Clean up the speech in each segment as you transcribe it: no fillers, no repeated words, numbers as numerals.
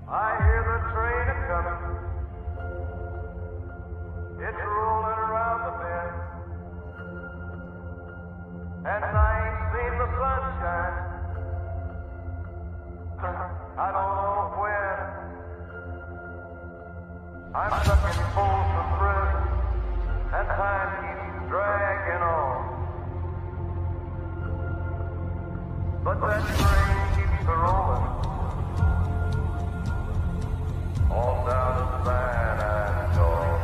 I hear the train a-comin'. It's rollin' around the bend. And I ain't seen the sunshine. I don't know when. I'm stuck in Folsom Prison, and time keeps dragging on. But that train keeps a-rollin'. All down to San Antonio.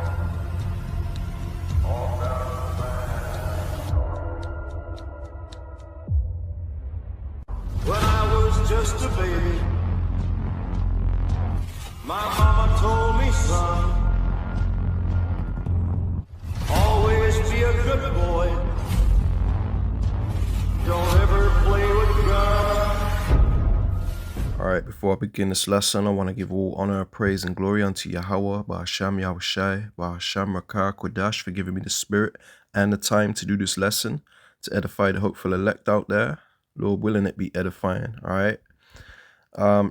All down to San Antonio. When I was just a baby, my mama told me, son, always be a good boy. Don't ever play with guns. Alright, before I begin this lesson, I want to give all honor, praise, and glory unto Yahweh, Ba'asham Yahushai, Ba'asham Rakar Kodash, for giving me the spirit and the time to do this lesson, to edify the hopeful elect out there. Lord willing, it be edifying, alright?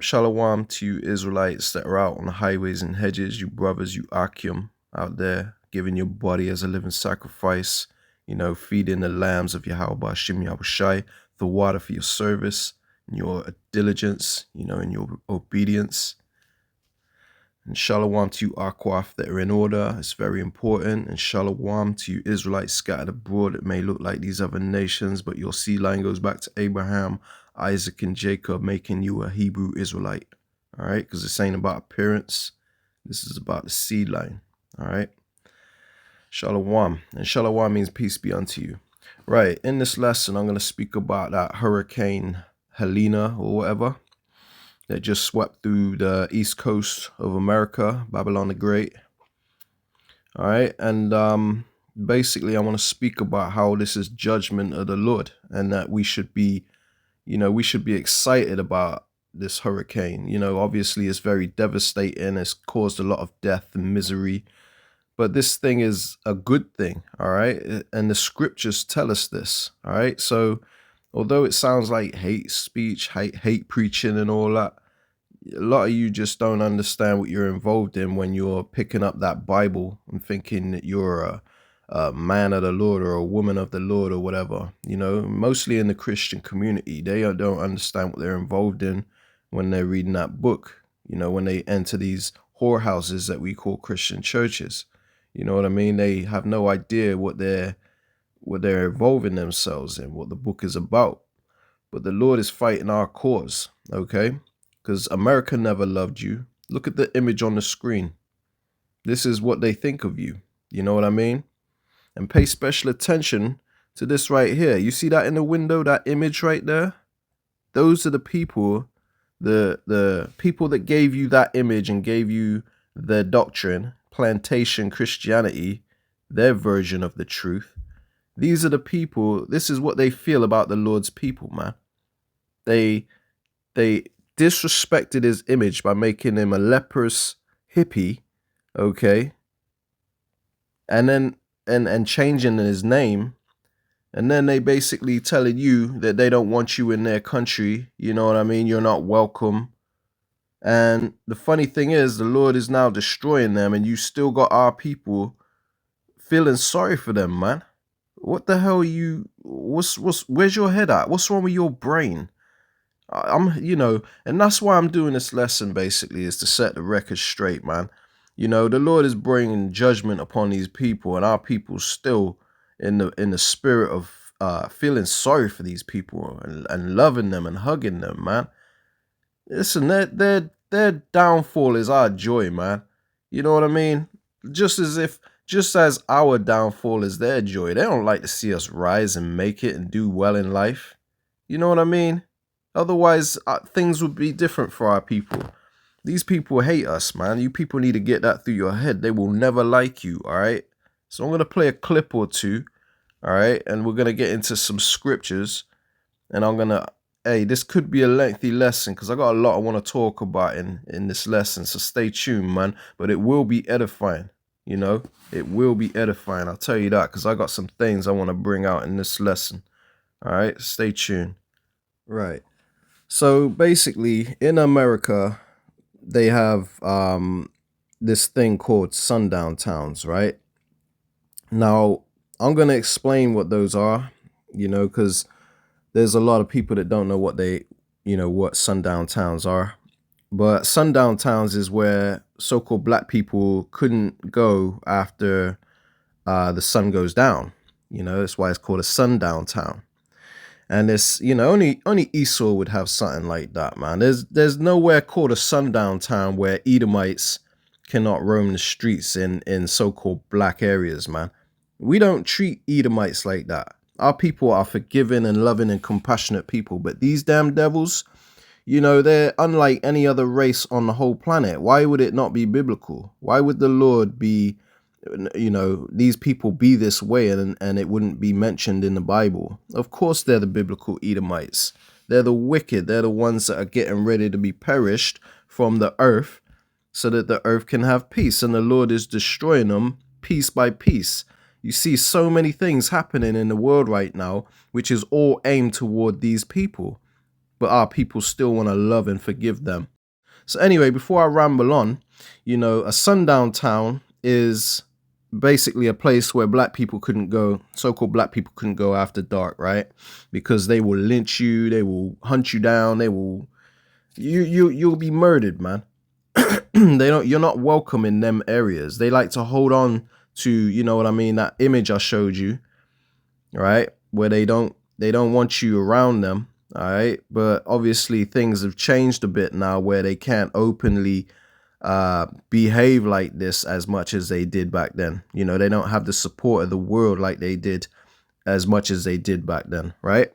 Shalom to you Israelites that are out on the highways and hedges, you brothers, you Akim out there, giving your body as a living sacrifice, you know, feeding the lambs of Yahweh, Ba'asham Yahushai, the water for your service, in your diligence, you know, in your obedience. And shalom to you Akwaf that are in order, it's very important. And shalom to you Israelites scattered abroad. It may look like these other nations, but your seed line goes back to Abraham, Isaac, and Jacob, making you a Hebrew Israelite. All right, because this ain't about appearance. This is about the seed line. All right. Shalom. And shalom means peace be unto you. Right, in this lesson, I'm going to speak about that Hurricane Helena or whatever that just swept through the east coast of America, Babylon the Great. All right, and basically I want to speak about how this is judgment of the Lord, and that we should be, you know, we should be excited about this hurricane. You know, obviously it's very devastating. It's caused a lot of death and misery, but this thing is a good thing. All right, and the scriptures tell us this. All right, so although it sounds like hate speech, hate preaching and all that, a lot of you just don't understand what you're involved in when you're picking up that Bible and thinking that you're a man of the Lord or a woman of the Lord or whatever. You know, mostly in the Christian community, they don't understand what they're involved in when they're reading that book, you know, when they enter these whorehouses that we call Christian churches. You know what I mean? They have no idea what they're involving themselves in, what the book is about. But the Lord is fighting our cause, okay? Because America never loved you. Look at the image on the screen. This is what they think of you. You know what I mean? And pay special attention to this right here. You see that in the window, that image right there? Those are the people, the people that gave you that image and gave you their doctrine, plantation Christianity, their version of the truth. These are the people, this is what they feel about the Lord's people, man. They disrespected his image by making him a leprous hippie, okay? And then and changing his name. And then they basically telling you that they don't want you in their country. You know what I mean? You're not welcome. And the funny thing is, the Lord is now destroying them, and you still got our people feeling sorry for them, man. What the hell where's your head at? What's wrong with your brain? You know, and that's why I'm doing this lesson, basically, is to set the record straight, man. You know, the Lord is bringing judgment upon these people, and our people still in the spirit of feeling sorry for these people and loving them and hugging them, man. Listen, their downfall is our joy, man. You know what I mean? Just as our downfall is their joy. They don't like to see us rise and make it and do well in life. You know what I mean? Otherwise, things would be different for our people. These people hate us, man. You people need to get that through your head. They will never like you, all right? So I'm going to play a clip or two, all right? And we're going to get into some scriptures. And I'm going to, hey, this could be a lengthy lesson because I got a lot I want to talk about in this lesson. So stay tuned, man. But it will be edifying, you know? It will be edifying. I'll tell you that because I got some things I want to bring out in this lesson. All right? Stay tuned. Right. So basically, in America, they have this thing called sundown towns, right? Now, I'm going to explain what those are, because there's a lot of people that don't know what sundown towns are. But sundown towns is where so-called black people couldn't go after the sun goes down. That's why it's called a sundown town. And it's, only Esau would have something like that, man. There's nowhere called a sundown town where Edomites cannot roam the streets in so-called black areas, man. We don't treat Edomites like that. Our people are forgiving and loving and compassionate people, but these damn devils, they're unlike any other race on the whole planet. Why would it not be biblical? Why would the Lord be, these people be this way and it wouldn't be mentioned in the Bible? Of course, they're the biblical Edomites. They're the wicked. They're the ones that are getting ready to be perished from the earth so that the earth can have peace. And the Lord is destroying them piece by piece. You see so many things happening in the world right now, which is all aimed toward these people. But our people still want to love and forgive them. So anyway, before I ramble on, a sundown town is basically a place where black people couldn't go, so-called black people couldn't go after dark, right? Because they will lynch you, they will hunt you down, you'll be murdered, man. You're not welcome in them areas. They like to hold on to, that image I showed you, right? Where they don't want you around them. All right. But obviously things have changed a bit now where they can't openly behave like this as much as they did back then. They don't have the support of the world like they did as much as they did back then. Right.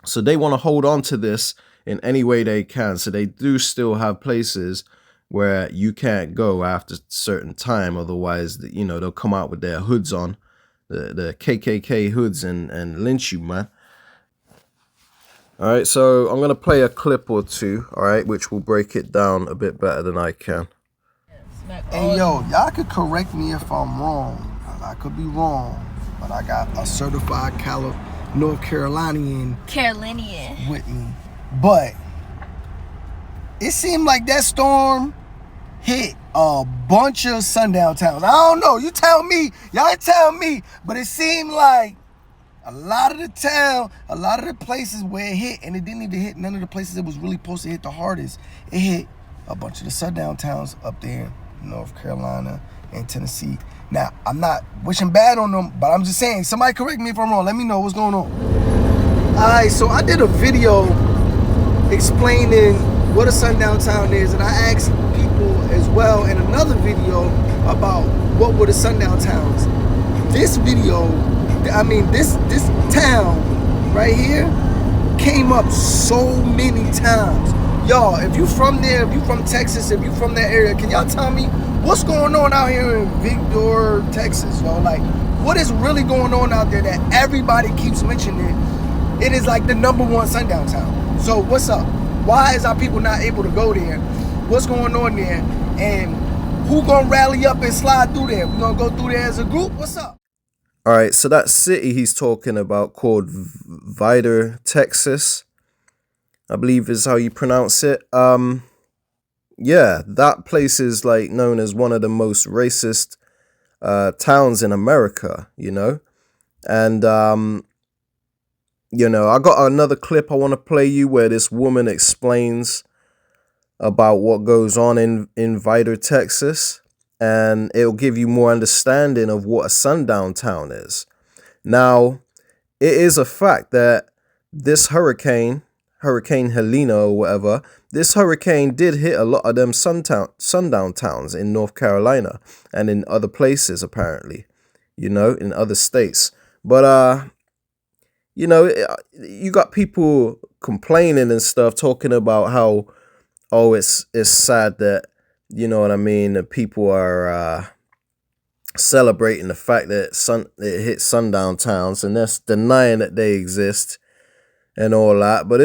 So they want to hold on to this in any way they can. So they do still have places where you can't go after a certain time. Otherwise, they'll come out with their hoods on, the KKK hoods and lynch you, man. All right, so I'm going to play a clip or two, all right, which will break it down a bit better than I can. Hey, yo, y'all could correct me if I'm wrong. I could be wrong, but I got a certified North Carolinian with me. But it seemed like that storm hit a bunch of sundown towns. I don't know. You tell me. Y'all tell me. But it seemed like a lot of the places where it hit, and it didn't even hit none of the places it was really supposed to hit the hardest. It hit a bunch of the sundown towns up there in North Carolina and Tennessee. Now, I'm not wishing bad on them, but I'm just saying, somebody correct me if I'm wrong. Let me know what's going on. All right, so I did a video explaining what a sundown town is, and I asked people as well in another video about what were the sundown towns. This video, this town right here came up so many times. Y'all, if you from there, if you from Texas, if you from that area, can y'all tell me what's going on out here in Victor, Texas, yo? Like, what is really going on out there that everybody keeps mentioning? It is like the #1 sundown town. So what's up? Why is our people not able to go there? What's going on there? And who gonna rally up and slide through there? We gonna go through there as a group? What's up? All right, so that city he's talking about called Vidor, Texas, I believe is how you pronounce it. Yeah, that place is like known as one of the most racist towns in America, And I got another clip I want to play you where this woman explains about what goes on in Vidor, Texas, and it'll give you more understanding of what a sundown town is. Now, it is a fact that this Hurricane Helena or whatever, this hurricane did hit a lot of them sundown towns in North Carolina and in other places, apparently, in other states. But, you got people complaining and stuff, talking about how, it's sad that, that people are celebrating the fact that it hit sundown towns, and that's denying that they exist and all that. But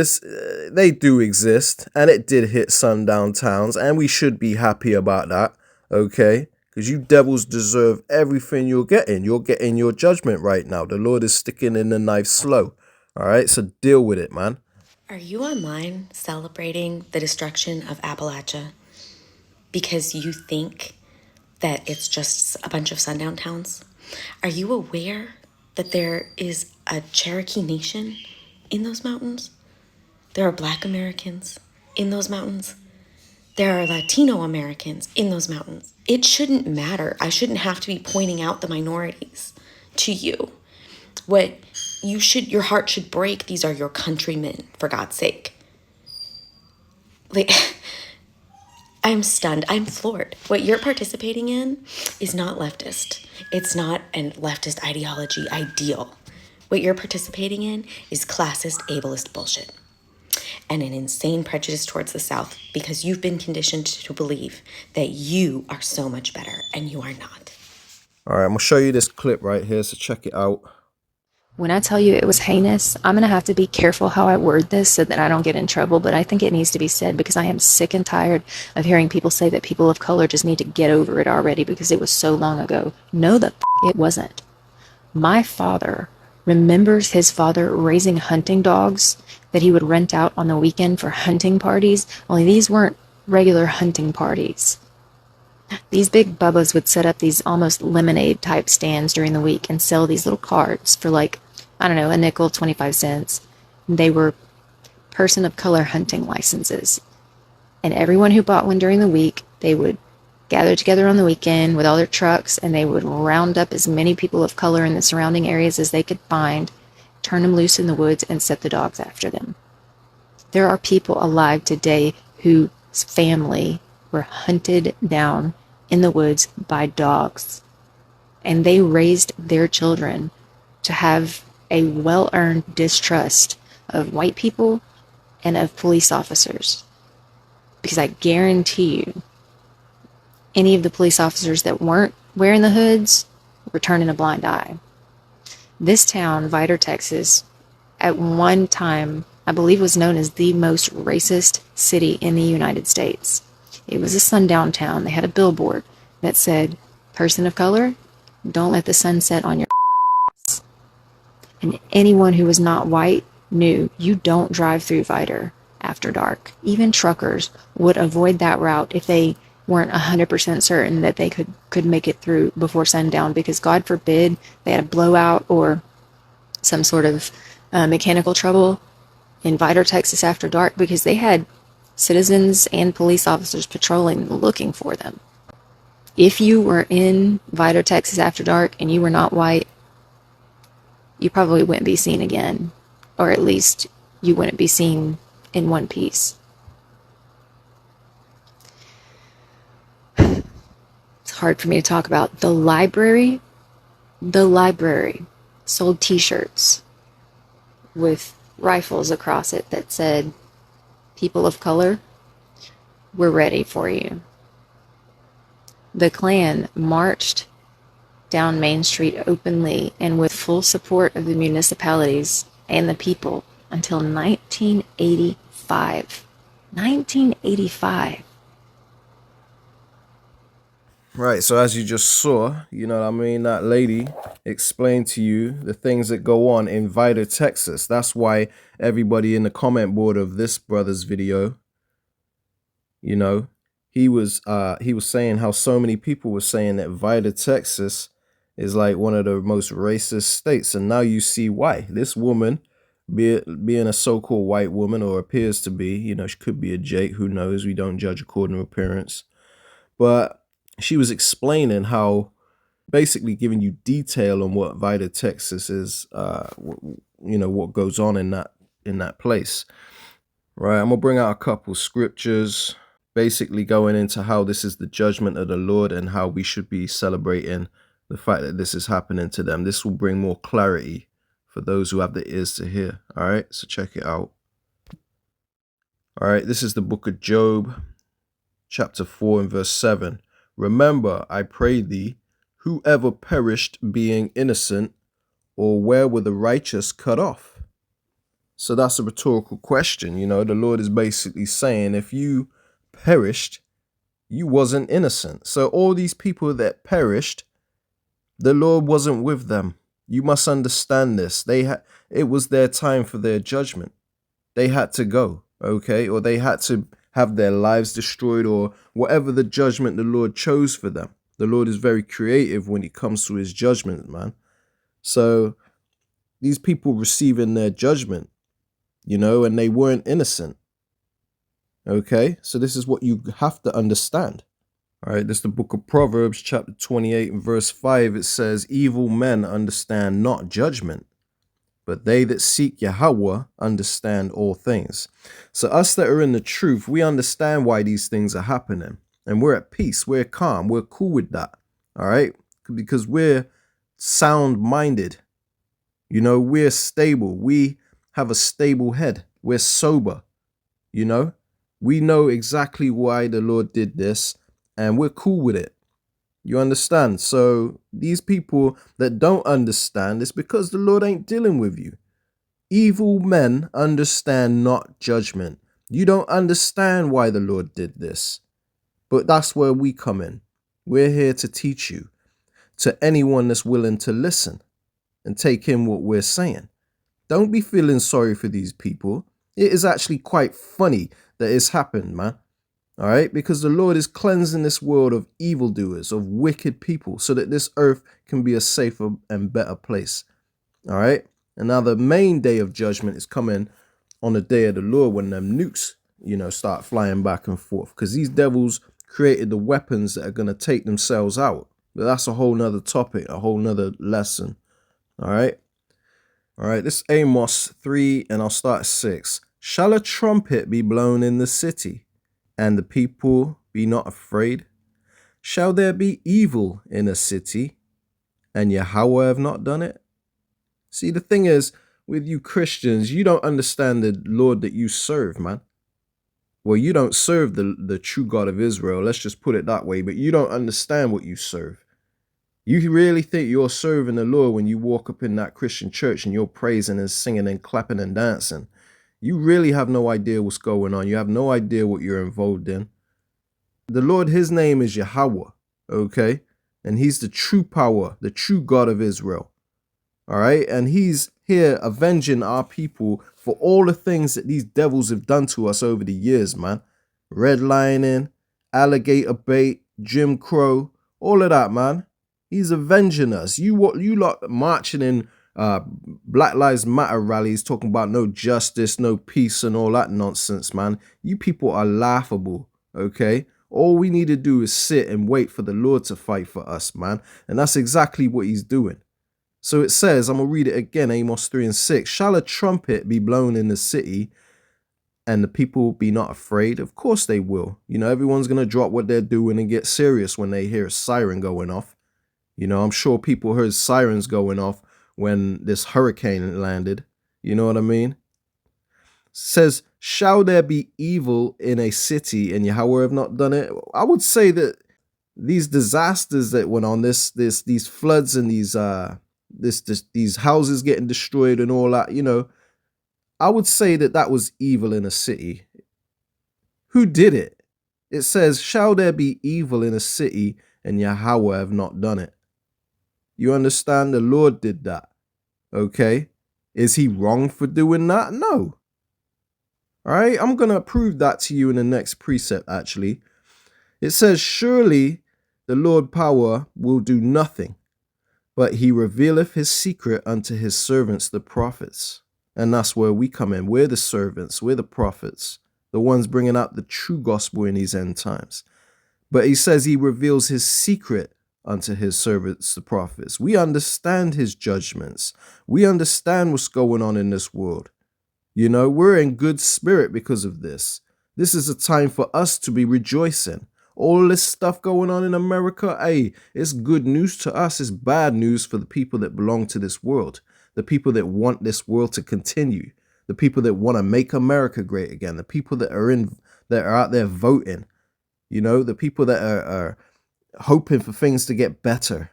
they do exist, and it did hit sundown towns, and we should be happy about that, okay? Because you devils deserve everything you're getting. You're getting your judgment right now. The Lord is sticking in the knife slow, all right? So deal with it, man. Are you online celebrating the destruction of Appalachia? because you think that it's just a bunch of sundown towns? Are you aware that there is a Cherokee Nation in those mountains? There are Black Americans in those mountains. There are Latino Americans in those mountains. It shouldn't matter. I shouldn't have to be pointing out the minorities to you. What your heart should break. These are your countrymen, for God's sake. Like, I'm stunned. I'm floored. What you're participating in is not leftist. It's not a leftist ideology ideal. What you're participating in is classist, ableist bullshit. And an insane prejudice towards the South because you've been conditioned to believe that you are so much better and you are not. All right, I'm going to show you this clip right here, so check it out. When I tell you it was heinous, I'm going to have to be careful how I word this so that I don't get in trouble, but I think it needs to be said because I am sick and tired of hearing people say that people of color just need to get over it already because it was so long ago. No, it wasn't. My father remembers his father raising hunting dogs that he would rent out on the weekend for hunting parties, only these weren't regular hunting parties. These big bubbas would set up these almost lemonade type stands during the week and sell these little cards for like, I don't know, a nickel, 25 cents. They were person of color hunting licenses. And everyone who bought one during the week, they would gather together on the weekend with all their trucks and they would round up as many people of color in the surrounding areas as they could find, turn them loose in the woods and set the dogs after them. There are people alive today whose family were hunted down in the woods by dogs, and they raised their children to have a well-earned distrust of white people and of police officers. Because I guarantee you, any of the police officers that weren't wearing the hoods were turning a blind eye. This town, Vidor, Texas, at one time, I believe was known as the most racist city in the United States. It was a sundown town. They had a billboard that said, "Person of color, don't let the sun set on your ass." And anyone who was not white knew you don't drive through Vidor after dark. Even truckers would avoid that route if they weren't 100% certain that they could make it through before sundown, because God forbid they had a blowout or some sort of mechanical trouble in Vidor, Texas after dark, because they had citizens and police officers patrolling looking for them. If you were in Vidor, Texas after dark and you were not white, you probably wouldn't be seen again, or at least you wouldn't be seen in one piece. It's hard for me to talk about. The library sold t-shirts with rifles across it that said, "People of color, we're ready for you." The Klan marched down Main Street openly and with full support of the municipalities and the people until 1985. 1985. Right, so as you just saw, you know what I mean, that lady explained to you the things that go on in Vidor, Texas. That's why everybody in the comment board of this brother's video, you know, he was saying how so many people were saying that Vidor, Texas is like one of the most racist states. And now you see why. This woman, being a so-called white woman, or appears to be, you know, she could be a Jake, who knows? We don't judge according to appearance. But she was explaining how, basically giving you detail on what Vidor, Texas is, you know, what goes on in that place. Right, I'm gonna bring out a couple scriptures, basically going into how this is the judgment of the Lord and how we should be celebrating the fact that this is happening to them. This will bring more clarity for those who have the ears to hear. All right, so check it out. All right, this is the book of Job, chapter 4 and verse 7. "Remember, I pray thee, whoever perished being innocent, or where were the righteous cut off?" So that's a rhetorical question. You know, the Lord is basically saying, if you perished, you wasn't innocent. So all these people that perished, the Lord wasn't with them. You must understand this. It was their time for their judgment. They had to go, okay? Or they had to have their lives destroyed or whatever the judgment the Lord chose for them. The Lord is very creative when it comes to his judgment, man. So these people receiving their judgment, you know, and they weren't innocent. Okay, so this is what you have to understand. All right, this is the book of Proverbs, chapter 28 and verse 5. It says, evil men understand not judgment, but they that seek Yahweh understand all things. So us that are in the truth, we understand why these things are happening. And we're at peace, we're calm, we're cool with that. All right, because we're sound-minded. You know, we're stable. We have a stable head. We're sober, you know. We know exactly why the Lord did this, and we're cool with it. You understand? So these people that don't understand, it's because the Lord ain't dealing with you. Evil men understand not judgment. You don't understand why the Lord did this. But that's where we come in. We're here to teach you, to anyone that's willing to listen and take in what we're saying. Don't be feeling sorry for these people. It is actually quite funny that it's happened, man. All right, because the Lord is cleansing this world of evildoers, of wicked people, so that this earth can be a safer and better place. All right, and now the main day of judgment is coming on the day of the Lord, when them nukes, you know, start flying back and forth, because these devils created the weapons that are going to take themselves out. But that's a whole nother topic, a whole nother lesson. All right, this is Amos 3, and I'll start at 6. Shall a trumpet be blown in the city, and the people be not afraid? Shall there be evil in a city, and Yahweh have not done it? See, the thing is, with you Christians, you don't understand the Lord that you serve, man. Well, you don't serve the true God of Israel, let's just put it that way, but you don't understand what you serve. You really think you're serving the Lord when you walk up in that Christian church and you're praising and singing and clapping and dancing. You really have no idea what's going on. You have no idea what you're involved in. The Lord, his name is Yahweh, okay? And he's the true power, the true God of Israel, all right? And he's here avenging our people for all the things that these devils have done to us over the years, man. Redlining, alligator bait, Jim Crow, all of that, man. He's avenging us. You lot marching in Black Lives Matter rallies talking about no justice, no peace and all that nonsense, man. You people are laughable, okay? All we need to do is sit and wait for the Lord to fight for us, man. And that's exactly what he's doing. So it says, I'm going to read it again, Amos 3 and 6. Shall a trumpet be blown in the city, and the people be not afraid? Of course they will. You know, everyone's going to drop what they're doing and get serious when they hear a siren going off. You know, I'm sure people heard sirens going off when this hurricane landed. You know what I mean? It says, shall there be evil in a city and Yahweh have not done it? I would say that these disasters that went on, these floods and these houses getting destroyed and all that, you know, I would say that was evil in a city. Who did it? It says, shall there be evil in a city and Yahweh have not done it? You understand? The Lord did that. Okay? Is he wrong for doing that? No. All right? I'm going to prove that to you in the next precept, actually. It says, surely the Lord power will do nothing, but he revealeth his secret unto his servants, the prophets. And that's where we come in. We're the servants. We're the prophets, the ones bringing out the true gospel in these end times. But he says he reveals his secret unto his servants, the prophets. We understand his judgments. We understand what's going on in this world. You know, we're in good spirit because of this. This is a time for us to be rejoicing. All this stuff going on in America, hey, it's good news to us. It's bad news for the people that belong to this world, the people that want this world to continue, the people that want to make America great again, the people that are out there voting, you know, the people that are hoping for things to get better.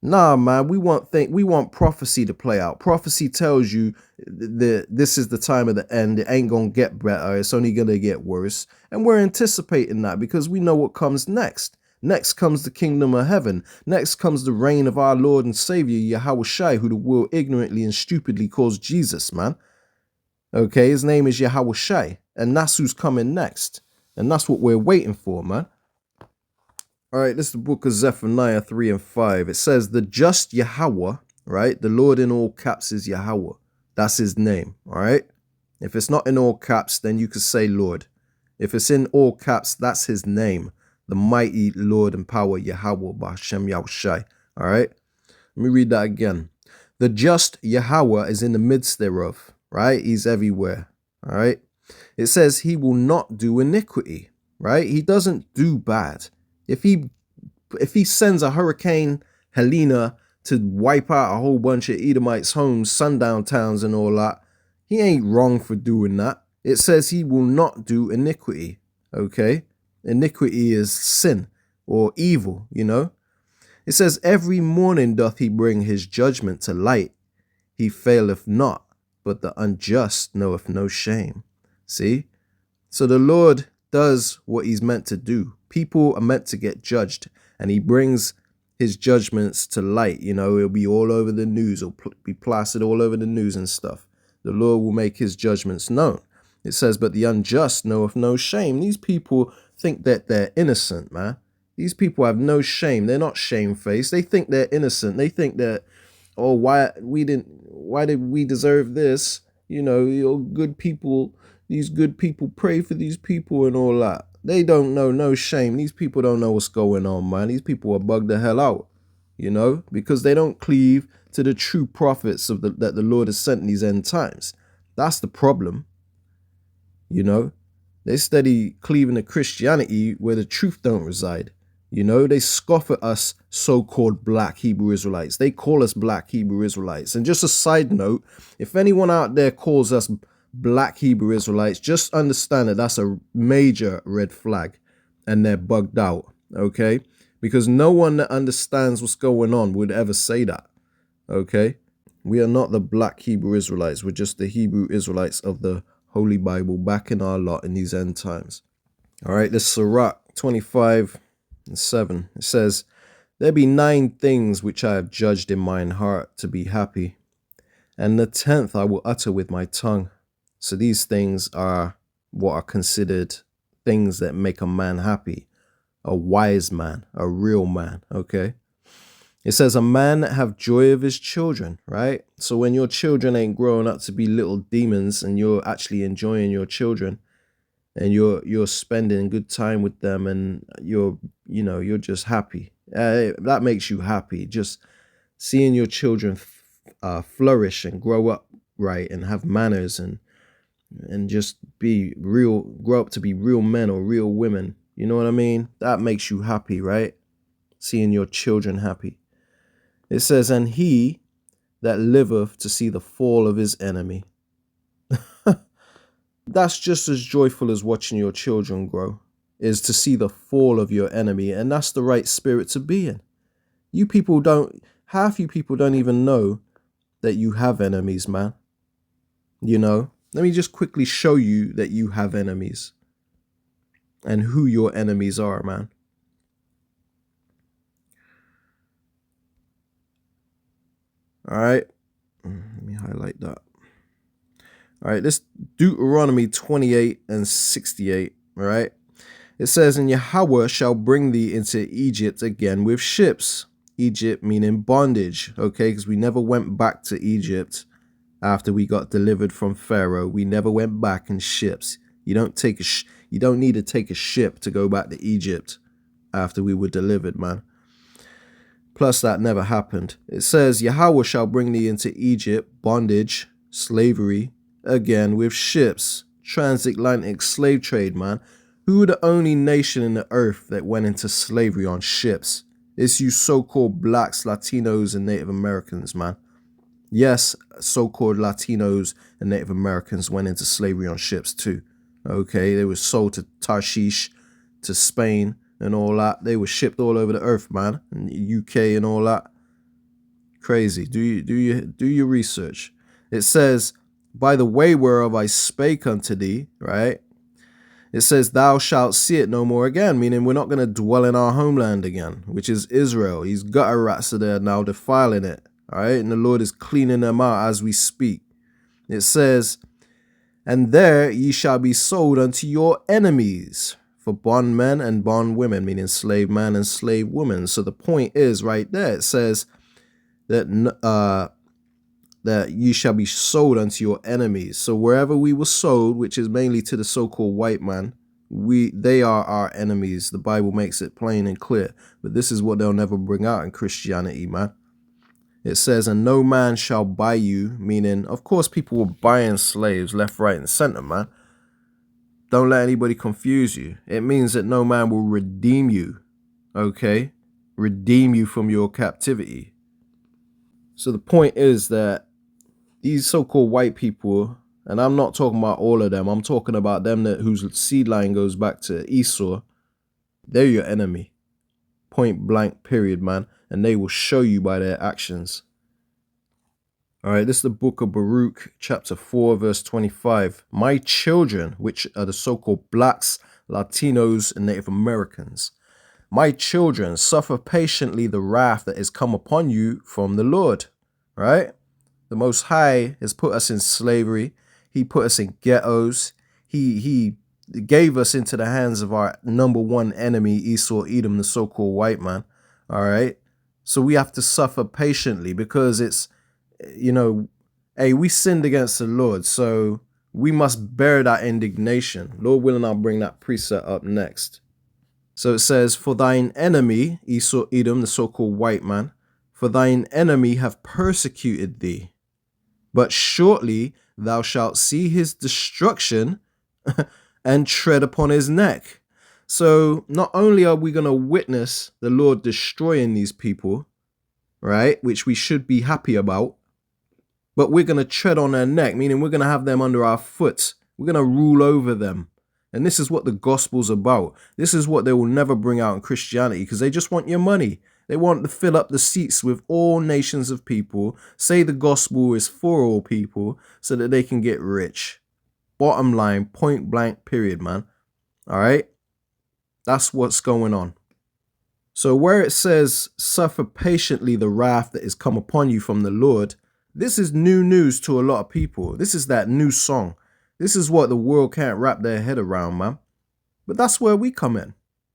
Nah, man, we want prophecy to play out. Prophecy tells you that this is the time of the end. It ain't gonna get better. It's only gonna get worse. And we're anticipating that because we know what comes next. Next comes the kingdom of heaven. Next comes the reign of our Lord and Savior, Yahweh Shai, who the world ignorantly and stupidly calls Jesus, man. Okay, his name is Yahweh Shai, and that's who's coming next. And that's what we're waiting for, man. All right, this is the book of Zephaniah 3 and 5. It says, the just Yahweh, right? The Lord in all caps is Yahweh. That's his name, all right? If it's not in all caps, then you could say Lord. If it's in all caps, that's his name. The mighty Lord and power Yahweh B'Hashem Yahushai, all right? Let me read that again. The just Yahweh is in the midst thereof, right? He's everywhere, all right? It says he will not do iniquity, right? He doesn't do bad. If he sends a hurricane Helena to wipe out a whole bunch of Edomites' homes, sundown towns and all that, he ain't wrong for doing that. It says he will not do iniquity, okay? Iniquity is sin or evil, you know? It says, every morning doth he bring his judgment to light. He faileth not, but the unjust knoweth no shame. See? So the Lord does what he's meant to do. People are meant to get judged, and he brings his judgments to light. You know, it'll be all over the news, it'll be plastered all over the news and stuff. The Lord will make his judgments known. It says, but the unjust knoweth no shame. These people think that they're innocent, man. These people have no shame. They're not shamefaced. They think they're innocent. They think that, oh, why did we deserve this? You know, you're good people. These good people pray for these people and all that. They don't know no shame. These people don't know what's going on, man. These people are bugged the hell out, you know, because they don't cleave to the true prophets of that the Lord has sent in these end times. That's the problem, you know. They steady cleaving to Christianity where the truth don't reside. You know, they scoff at us so-called black Hebrew Israelites. They call us black Hebrew Israelites. And just a side note, if anyone out there calls us black Hebrew Israelites, just understand that that's a major red flag and they're bugged out, okay? Because no one that understands what's going on would ever say that, okay? We are not the black Hebrew Israelites. We're just the Hebrew Israelites of the Holy Bible back in our lot in these end times. All right, this Sirach 25 and 7. It says, there be 9 things which I have judged in mine heart to be happy, and the 10th I will utter with my tongue. So these things are what are considered things that make a man happy, a wise man, a real man, okay? It says a man have joy of his children, right? So when your children ain't growing up to be little demons and you're actually enjoying your children and you're spending good time with them and you're just happy. That makes you happy. Just seeing your children flourish and grow up right and have manners and just be real, grow up to be real men or real women. You know what I mean? That makes you happy, right? Seeing your children happy. It says, and he that liveth to see the fall of his enemy. That's just as joyful as watching your children grow, is to see the fall of your enemy. And that's the right spirit to be in. Half you people don't even know that you have enemies, man. You know? Let me just quickly show you that you have enemies and who your enemies are, man. All right. Let me highlight that. All right. This Deuteronomy 28 and 68. All right. It says, and Yahweh shall bring thee into Egypt again with ships. Egypt meaning bondage. Okay. Because we never went back to Egypt. After we got delivered from Pharaoh, we never went back in ships. You don't need to take a ship to go back to Egypt after we were delivered, man. Plus, that never happened. It says, Yahweh shall bring thee into Egypt, bondage, slavery, again with ships, transatlantic slave trade, man. Who were the only nation in the earth that went into slavery on ships? It's you so-called blacks, Latinos, and Native Americans, man. Yes, so-called Latinos and Native Americans went into slavery on ships too. Okay, they were sold to Tarshish, to Spain and all that. They were shipped all over the earth, man, in the UK and all that. Crazy. Do your research. It says, by the way whereof I spake unto thee, right? It says, thou shalt see it no more again, meaning we're not going to dwell in our homeland again, which is Israel. These gutter rats are there now defiling it. All right, and the Lord is cleaning them out as we speak. It says, and there ye shall be sold unto your enemies. for bondmen and bondwomen, meaning slave man and slave woman. So the point is right there, it says that that you shall be sold unto your enemies. So wherever we were sold, which is mainly to the so-called white man, they are our enemies. The Bible makes it plain and clear. But this is what they'll never bring out in Christianity, man. It says, and no man shall buy you, meaning, of course, people were buying slaves left, right, and center, man. Don't let anybody confuse you. It means that no man will redeem you, okay? Redeem you from your captivity. So the point is that these so-called white people, and I'm not talking about all of them, I'm talking about them whose seed line goes back to Esau, they're your enemy. Point blank, period, man. And they will show you by their actions. All right, this is the book of Baruch, chapter 4, verse 25. My children, which are the so-called blacks, Latinos, and Native Americans, my children, suffer patiently the wrath that is come upon you from the Lord. Right? The Most High has put us in slavery. He put us in ghettos. He gave us into the hands of our number one enemy, Esau, Edom, the so-called white man. All right? So we have to suffer patiently because it's, you know, hey, we sinned against the Lord, so we must bear that indignation. Lord willing, I'll bring that precept up next. So it says, for thine enemy, Esau, Edom, the so-called white man, for thine enemy have persecuted thee. But shortly thou shalt see his destruction and tread upon his neck. So not only are we going to witness the Lord destroying these people, right, which we should be happy about, but we're going to tread on their neck, meaning we're going to have them under our foot. We're going to rule over them. And this is what the gospel's about. This is what they will never bring out in Christianity because they just want your money. They want to fill up the seats with all nations of people, say the gospel is for all people so that they can get rich. Bottom line, point blank, period, man. All right? That's what's going on. So where it says, suffer patiently the wrath that is come upon you from the Lord, this is new news to a lot of people. This is that new song. This is what the world can't wrap their head around, man. But that's where we come in.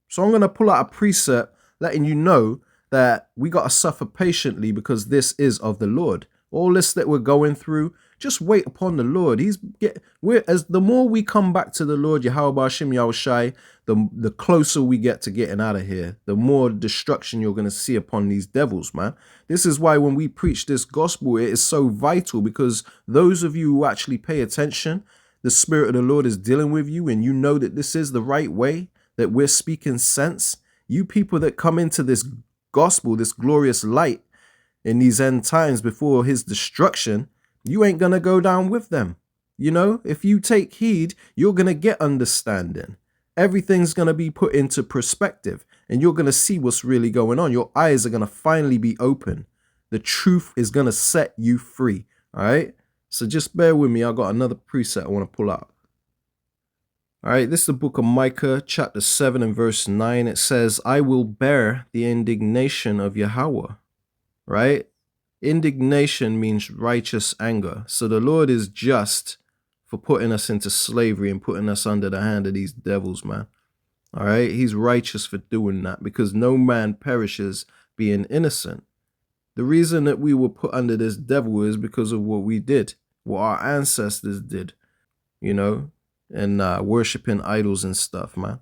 So I'm going to pull out a precept letting you know that we got to suffer patiently because this is of the Lord. All this that we're going through, just wait upon the Lord. The more we come back to the Lord, Yahweh Hashem Yahushai, the closer we get to getting out of here, the more destruction you're going to see upon these devils, man. This is why when we preach this gospel, it is so vital because those of you who actually pay attention, the Spirit of the Lord is dealing with you and you know that this is the right way, that we're speaking sense. You people that come into this gospel, this glorious light in these end times before his destruction, you ain't going to go down with them. You know, if you take heed, you're going to get understanding. Everything's going to be put into perspective and you're going to see what's really going on. Your eyes are going to finally be open. The truth is going to set you free. All right. So just bear with me. I got another preset I want to pull out. All right. This is the book of Micah, chapter 7 and verse 9. It says, I will bear the indignation of Yahweh. Right. Indignation means righteous anger. So the Lord is just for putting us into slavery and putting us under the hand of these devils, man. All right. He's righteous for doing that because no man perishes being innocent. The reason that we were put under this devil is because of what we did, what our ancestors did, you know, and worshiping idols and stuff, man.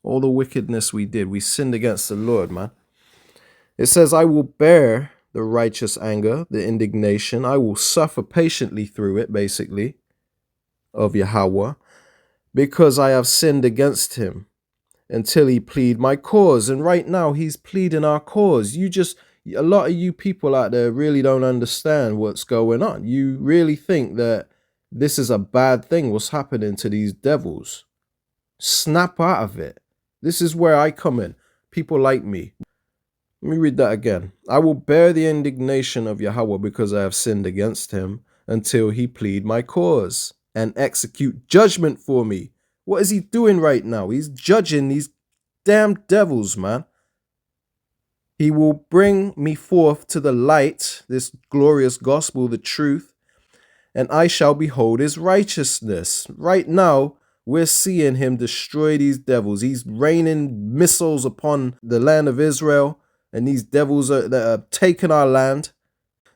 All the wickedness we did, we sinned against the Lord, man. It says, I will bear the righteous anger, the indignation. I will suffer patiently through it, basically, of Yahweh, because I have sinned against him until he plead my cause. And right now he's pleading our cause. A lot of you people out there really don't understand what's going on. You really think that this is a bad thing, what's happening to these devils. Snap out of it. This is where I come in. People like me. Let me read that again. I will bear the indignation of Yahweh because I have sinned against him until he plead my cause and execute judgment for me. What is he doing right now? He's judging these damn devils, man. He will bring me forth to the light, this glorious gospel, the truth, and I shall behold his righteousness. Right now, We're seeing him destroy these devils. He's raining missiles upon the land of Israel, and these devils that are taking our land.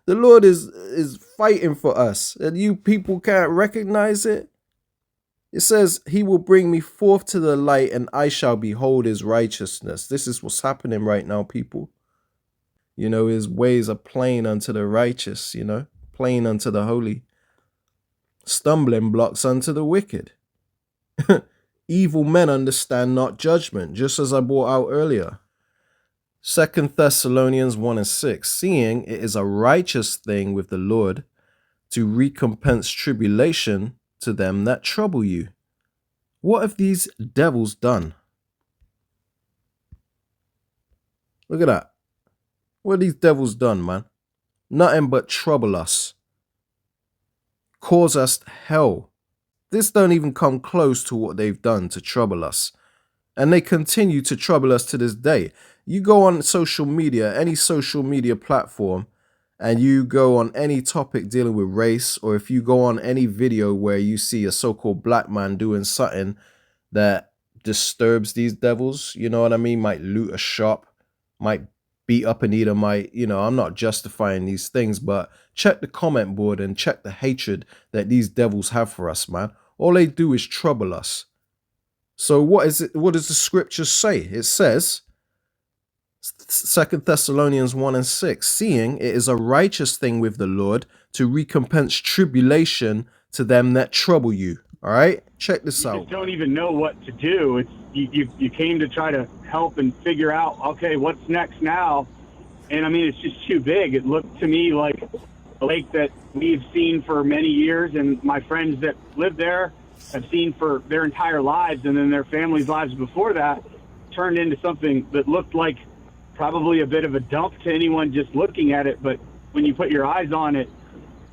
The Lord is fighting for us, and you people can't recognize it. It says, he will bring me forth to the light, and I shall behold his righteousness. This is what's happening right now, people. You know, his ways are plain unto the righteous, you know, plain unto the holy, stumbling blocks unto the wicked. Evil men understand not judgment, just as I brought out earlier. 2 Thessalonians 1:6, seeing it is a righteous thing with the Lord to recompense tribulation to them that trouble you. What have these devils done? Look at that. What have these devils done, man? Nothing but trouble us. Cause us hell. This don't even come close to what they've done to trouble us. And they continue to trouble us to this day. You go on social media, any social media platform, and you go on any topic dealing with race, or if you go on any video where you see a so-called black man doing something that disturbs these devils, you know what I mean? Might loot a shop, might beat up an Edomite. You know, I'm not justifying these things, but check the comment board and check the hatred that these devils have for us, man. All they do is trouble us. So what is it? What does the scriptures say? It says, 2 Thessalonians 1:6, seeing it is a righteous thing with the Lord to recompense tribulation to them that trouble you. All right, check this out. You just don't even know what to do. It's you came to try to help and figure out, okay, what's next now? And I mean, it's just too big. It looked to me like a lake that we've seen for many years, and my friends that live there have seen for their entire lives, and then their families' lives before that turned into something that looked like probably a bit of a dump to anyone just looking at it. But when you put your eyes on it,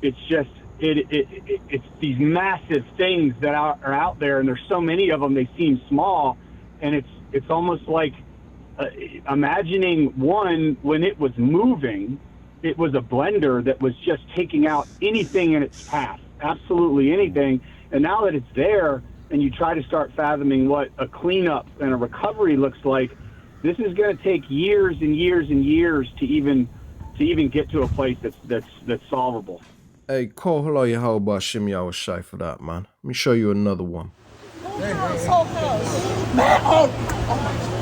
it's just it's these massive things that are out there, and there's so many of them. They seem small, and it's almost like imagining one when it was moving. It was a blender that was just taking out anything in its path, absolutely anything. And now that it's there, and you try to start fathoming what a cleanup and a recovery looks like, this is going to take years and years and years to even get to a place that's solvable. Hey, call hello Yahweh Shem Yahushai for that, man. Let me show you another one. Whole house. Man, oh my God.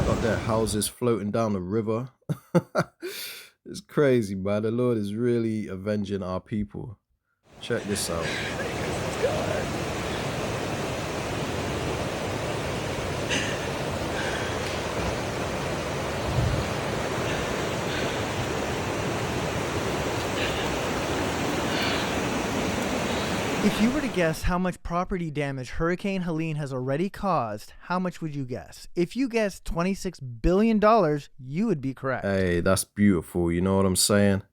Got their houses floating down the river. It's crazy, man. The Lord is really avenging our people. Check this out. If you were to guess how much property damage Hurricane Helene has already caused, how much would you guess? If you guessed $26 billion, you would be correct. Hey, that's beautiful. You know what I'm saying?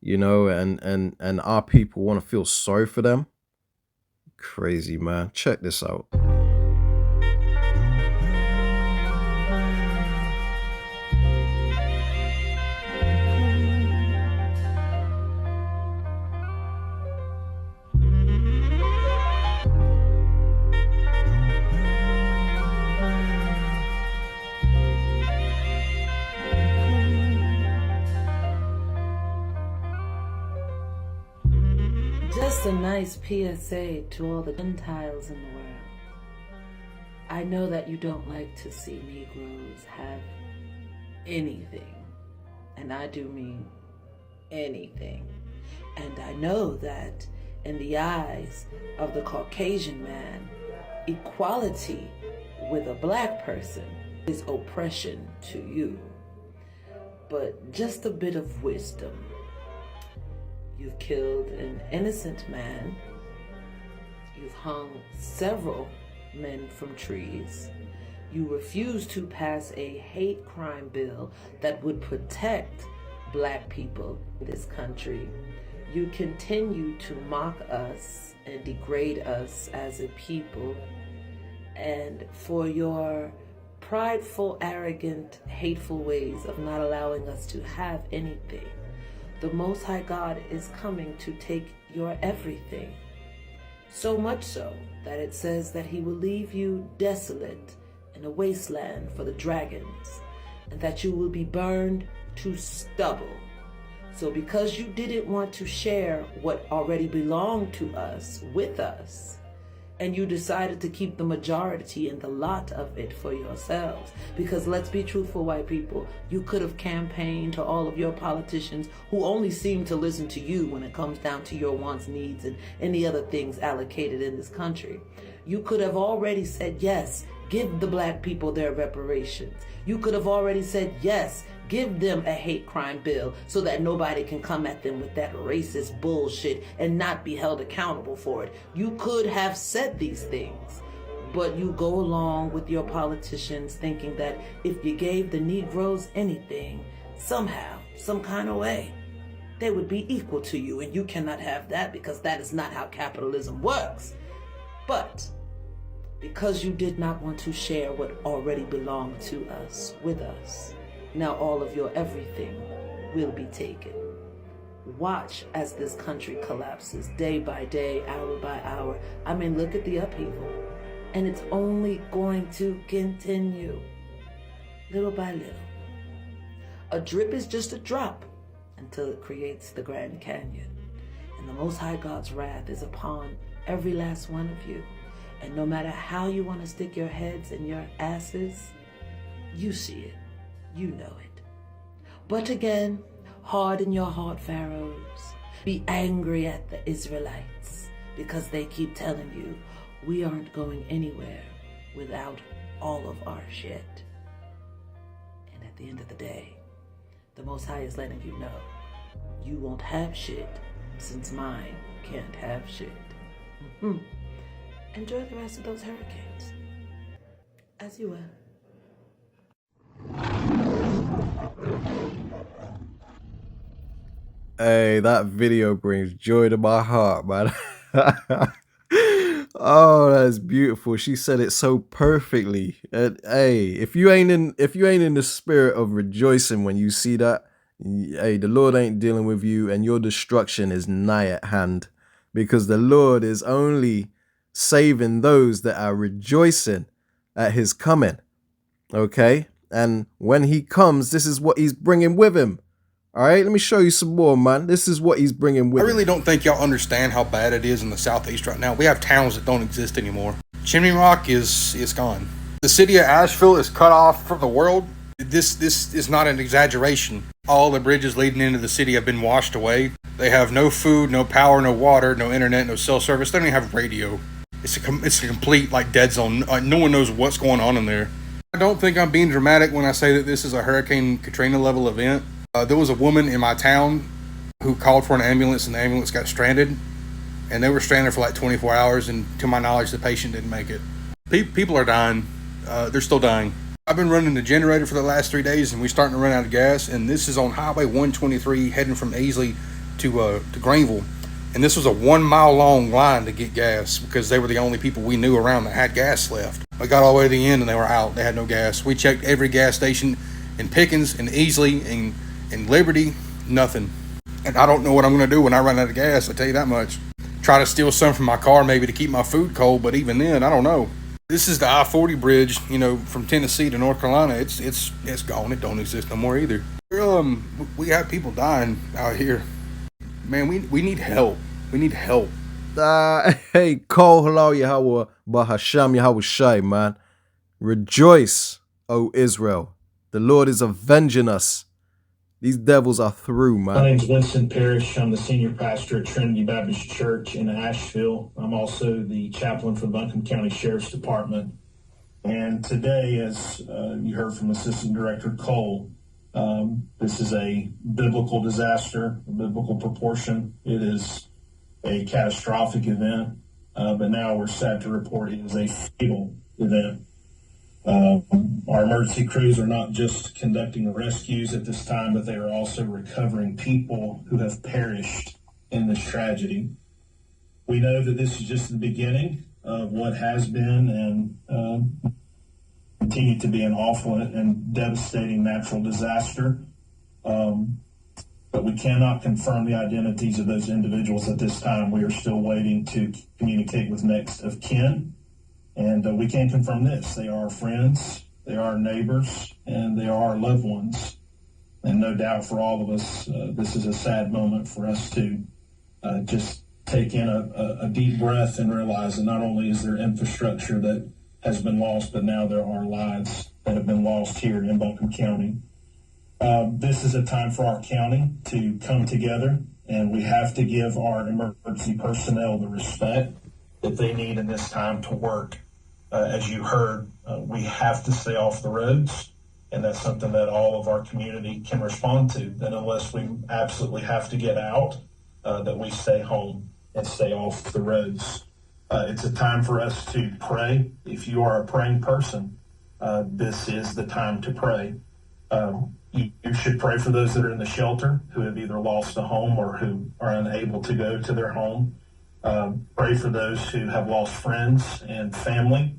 You know, and our people want to feel sorry for them. Crazy, man. Check this out. Just a nice PSA to all the Gentiles in the world. I know that you don't like to see Negroes have anything, and I do mean anything. And I know that in the eyes of the Caucasian man, equality with a black person is oppression to you. But just a bit of wisdom. You've killed an innocent man. You've hung several men from trees. You refuse to pass a hate crime bill that would protect black people in this country. You continue to mock us and degrade us as a people. and for your prideful, arrogant, hateful ways of not allowing us to have anything. The Most High God is coming to take your everything. So much so that it says that he will leave you desolate in a wasteland for the dragons, and that you will be burned to stubble. So because you didn't want to share what already belonged to us with us, and you decided to keep the majority and the lot of it for yourselves. Because let's be truthful, white people, you could have campaigned to all of your politicians who only seem to listen to you when it comes down to your wants, needs, and any other things allocated in this country. You could have already said, yes, give the black people their reparations. You could have already said, yes, give them a hate crime bill so that nobody can come at them with that racist bullshit and not be held accountable for it. You could have said these things, but you go along with your politicians thinking that if you gave the Negroes anything, somehow, some kind of way, they would be equal to you, and you cannot have that because that is not how capitalism works. But because you did not want to share what already belonged to us with us, now all of your everything will be taken. Watch as this country collapses day by day, hour by hour. I mean, look at the upheaval. And it's only going to continue, little by little. A drip is just a drop until it creates the Grand Canyon. And the Most High God's wrath is upon every last one of you. And no matter how you want to stick your heads in your asses, you see it. You know it. But again, harden your heart, pharaohs. Be angry at the Israelites because they keep telling you we aren't going anywhere without all of our shit. And at the end of the day, the Most High is letting you know you won't have shit since mine can't have shit. Enjoy the rest of those hurricanes. As you will. Hey, that video brings joy to my heart, man. Oh, that's beautiful. She said it so perfectly. And hey, if you ain't in the spirit of rejoicing when you see that, hey, the Lord ain't dealing with you, and your destruction is nigh at hand, because the Lord is only saving those that are rejoicing at his coming. Okay? And when he comes, this is what he's bringing with him. All right, let me show you some more, man. This is what he's bringing with him. I really don't think y'all understand how bad it is in the Southeast right now. We have towns that don't exist anymore. Chimney Rock is gone. The city of Asheville is cut off from the world. This is not an exaggeration. All the bridges leading into the city have been washed away. They have no food, no power, no water, no internet, no cell service. They don't even have radio. It's a complete dead zone. No one knows what's going on in there. I don't think I'm being dramatic when I say that this is a Hurricane Katrina level event. There was a woman in my town who called for an ambulance, and the ambulance got stranded. And they were stranded for 24 hours, and to my knowledge, the patient didn't make it. People are dying. They're still dying. I've been running the generator for the last 3 days, and we're starting to run out of gas. And this is on Highway 123 heading from Easley to Greenville. And this was a 1 mile long line to get gas because they were the only people we knew around that had gas left. I got all the way to the end, and they were out. They had no gas. We checked every gas station in Pickens and Easley and Liberty, nothing. And I don't know what I'm going to do when I run out of gas, I tell you that much. Try to steal some from my car maybe to keep my food cold, but even then, I don't know. This is the I-40 bridge, from Tennessee to North Carolina. It's gone. It don't exist no more either. We have people dying out here. Man, we need help. We need help. Hey, Kol Halal Yahweh Bahasham Yahweh Shai, man. Rejoice, O Israel. The Lord is avenging us. These devils are through, man. My name's Winston Parrish. I'm the senior pastor at Trinity Baptist Church in Asheville. I'm also the chaplain for the Buncombe County Sheriff's Department. And today, as you heard from Assistant Director Cole, this is a biblical disaster, a biblical proportion. It is a catastrophic event, but now we're sad to report it is a fatal event. Our emergency crews are not just conducting rescues at this time, but they are also recovering people who have perished in this tragedy. We know that this is just the beginning of what has been and continue to be an awful and devastating natural disaster. But we cannot confirm the identities of those individuals at this time. We are still waiting to communicate with next of kin. And we can confirm this. They are our friends, they are our neighbors, and they are our loved ones. And no doubt for all of us, this is a sad moment for us to just take in a deep breath and realize that not only is there infrastructure that has been lost, but now there are lives that have been lost here in Buncombe County. This is a time for our county to come together, and we have to give our emergency personnel the respect that they need in this time to work. As you heard, we have to stay off the roads, and that's something that all of our community can respond to, that unless we absolutely have to get out, that we stay home and stay off the roads. It's a time for us to pray. If you are a praying person, this is the time to pray. You should pray for those that are in the shelter who have either lost a home or who are unable to go to their home. Pray for those who have lost friends and family,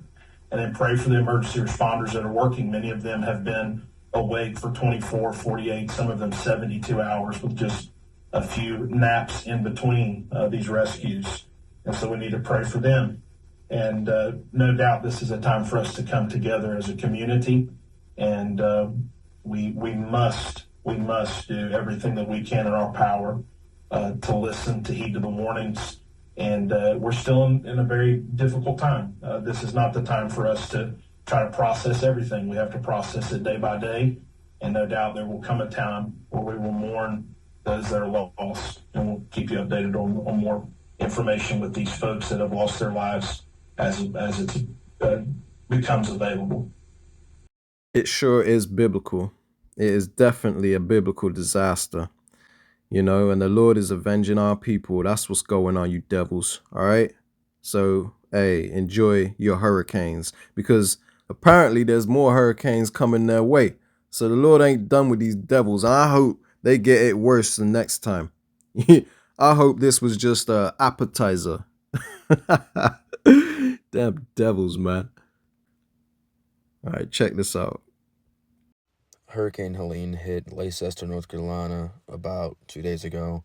and then pray for the emergency responders that are working. Many of them have been awake for 24, 48, some of them 72 hours with just a few naps in between these rescues. And so we need to pray for them. And no doubt this is a time for us to come together as a community, and we must do everything that we can in our power to listen, to heed to the warnings. And we're still in a very difficult time. This is not the time for us to try to process everything. We have to process it day by day. And no doubt there will come a time where we will mourn those that are lost. And we'll keep you updated on more information with these folks that have lost their lives as it becomes available. It sure is biblical. It is definitely a biblical disaster. You know, and the Lord is avenging our people. That's what's going on, you devils. All right? So, hey, enjoy your hurricanes. Because apparently there's more hurricanes coming their way. So the Lord ain't done with these devils. And I hope they get it worse the next time. I hope this was just an appetizer. Damn devils, man. All right, check this out. Hurricane Helene hit Leicester, North Carolina about 2 days ago.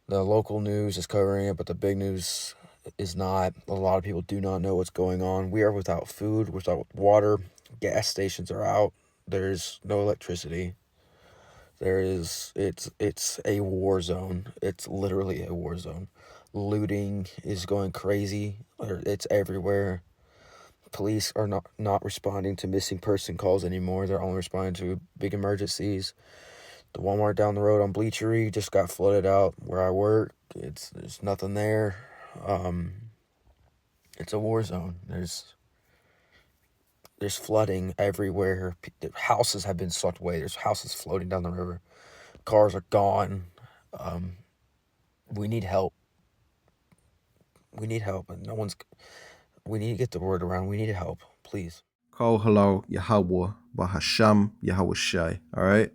The local news is covering it, but the big news is not. A lot of people do not know what's going on. We are without food, without water. Gas stations are out. There's no electricity. It's a war zone. It's literally a war zone. Looting is going crazy. It's everywhere. Police are not responding to missing person calls anymore. They're only responding to big emergencies. The Walmart down the road on Bleachery just got flooded out where I work. There's nothing there. It's a war zone. There's flooding everywhere. Houses have been swept away. There's houses floating down the river. Cars are gone. We need help. We need help, and we need to get the word around. We need help, please. Kol Halal Yahweh Bahasham Yahweh Shai. All right?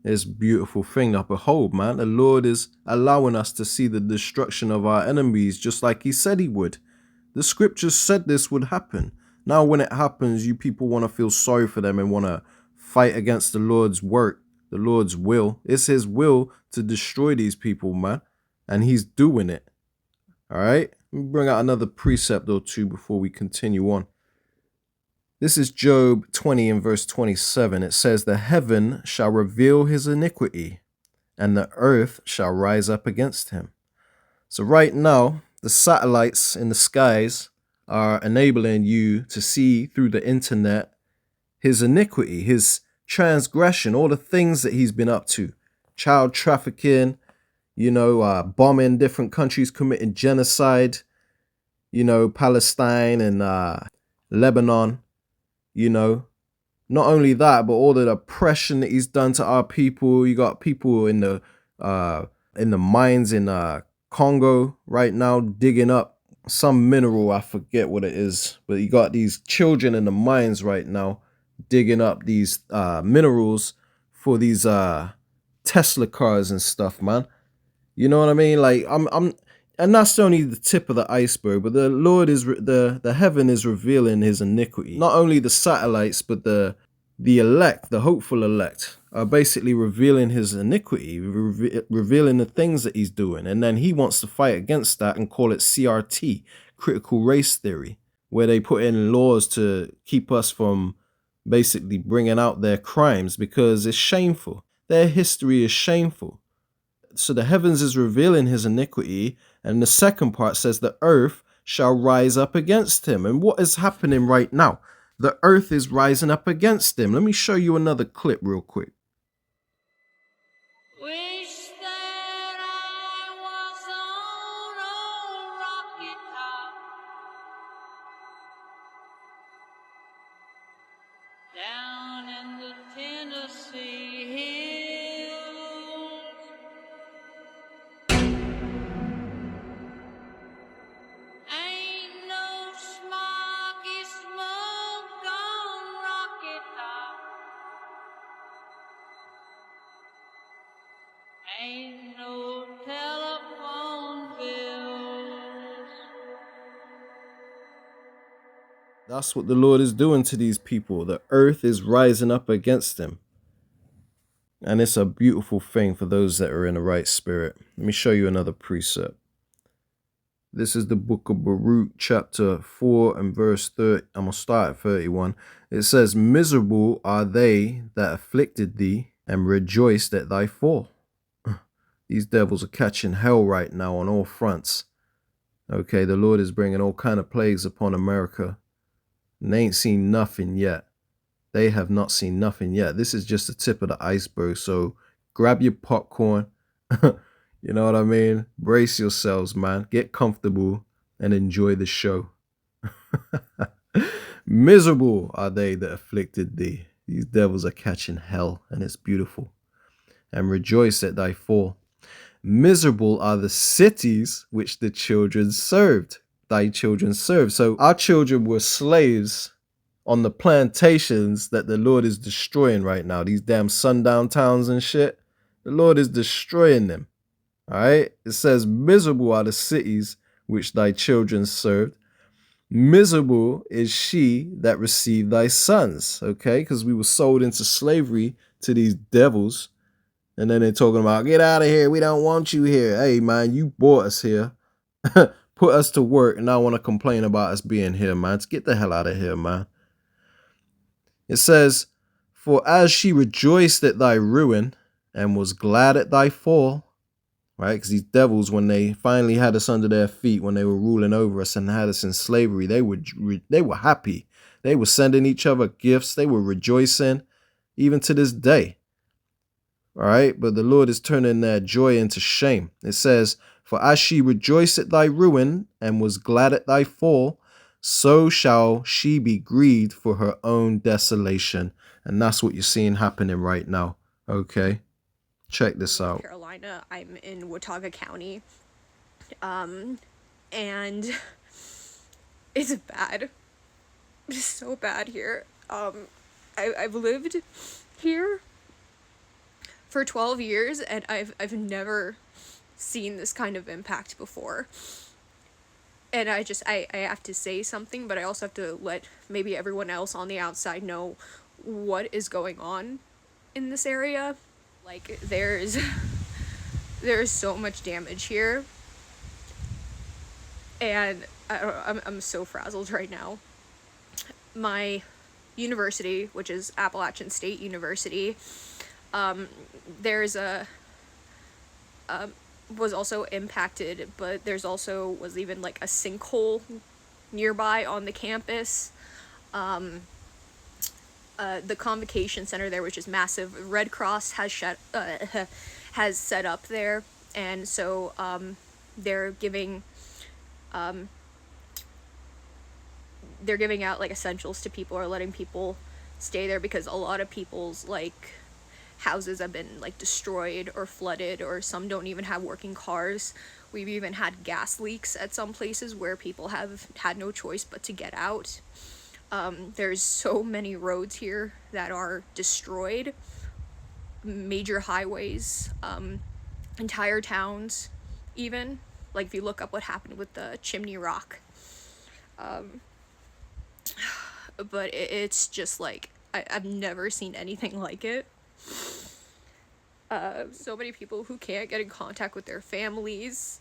It's a beautiful thing to behold, man. The Lord is allowing us to see the destruction of our enemies just like he said he would. The scriptures said this would happen. Now when it happens, you people want to feel sorry for them and want to fight against the Lord's work, the Lord's will. It's his will to destroy these people, man. And he's doing it. All right? Let me bring out another precept or two before we continue on. This is Job 20 and verse 27. It says, "The heaven shall reveal his iniquity, and the earth shall rise up against him." So right now, the satellites in the skies are enabling you to see through the internet his iniquity, his transgression, all the things that he's been up to. Child trafficking, bombing different countries, committing genocide, Palestine and Lebanon, not only that, but all the oppression that he's done to our people. You got people in the mines in Congo right now digging up some mineral. I forget what it is, but you got these children in the mines right now digging up these minerals for these Tesla cars and stuff, man. You know what I mean? Like And that's only the tip of the iceberg, but the Lord is, the heaven is revealing his iniquity. Not only the satellites, but the elect, the hopeful elect, are basically revealing his iniquity, revealing the things that he's doing. And then he wants to fight against that and call it CRT, critical race theory, where they put in laws to keep us from basically bringing out their crimes because it's shameful. Their history is shameful. So the heavens is revealing his iniquity, and the second part says the earth shall rise up against him. And what is happening right now? The earth is rising up against him. Let me show you another clip real quick. Wish that I was on a rocket top down in the Tennessee hills. Ain't no smoky smoke on rocket top. Ain't no telephone bills. That's what the Lord is doing to these people. The earth is rising up against them. And it's a beautiful thing for those that are in the right spirit. Let me show you another precept. This is the book of Baruch, chapter 4 and verse 30. I'm going to start at 31. It says, miserable are they that afflicted thee and rejoiced at thy fall. These devils are catching hell right now on all fronts. Okay, the Lord is bringing all kind of plagues upon America. And they ain't seen nothing yet. They have not seen nothing yet. This is just the tip of the iceberg. So grab your popcorn. You know what I mean? Brace yourselves, man. Get comfortable and enjoy the show. Miserable are they that afflicted thee. These devils are catching hell, and it's beautiful. And rejoice at thy fall. Miserable are the cities which the children served. Thy children served. So our children were slaves on the plantations that the Lord is destroying right now. These damn sundown towns and shit. The Lord is destroying them. All right. It says, miserable are the cities which thy children served. Miserable is she that received thy sons. Okay. Because we were sold into slavery to these devils. And then they're talking about, get out of here. We don't want you here. Hey, man, you brought us here. Put us to work. And now want to complain about us being here, man. Let's get the hell out of here, man. It says, for as she rejoiced at thy ruin and was glad at thy fall, right? Because these devils, when they finally had us under their feet, when they were ruling over us and had us in slavery, they were happy. They were sending each other gifts. They were rejoicing, even to this day. All right. But the Lord is turning their joy into shame. It says, for as she rejoiced at thy ruin and was glad at thy fall, so shall she be grieved for her own desolation. And that's what you're seeing happening right now. Okay. Check this out. Carolina. I'm in Watauga County. And it's bad. It's so bad here. I've lived here for 12 years and I've never seen this kind of impact before. And I have to say something, but I also have to let maybe everyone else on the outside know what is going on in this area. Like, there's so much damage here. And I'm so frazzled right now. My university, which is Appalachian State University, was also impacted, but was even like a sinkhole nearby on the campus. The convocation center there, which is massive, Red Cross has set up there, and so they're giving out like essentials to people, or letting people stay there, because a lot of people's like houses have been like destroyed or flooded, or some don't even have working cars. We've even had gas leaks at some places where people have had no choice but to get out. There's so many roads here that are destroyed, major highways, entire towns even. Like, if you look up what happened with the Chimney Rock. But it's just like, I've never seen anything like it. So many people who can't get in contact with their families.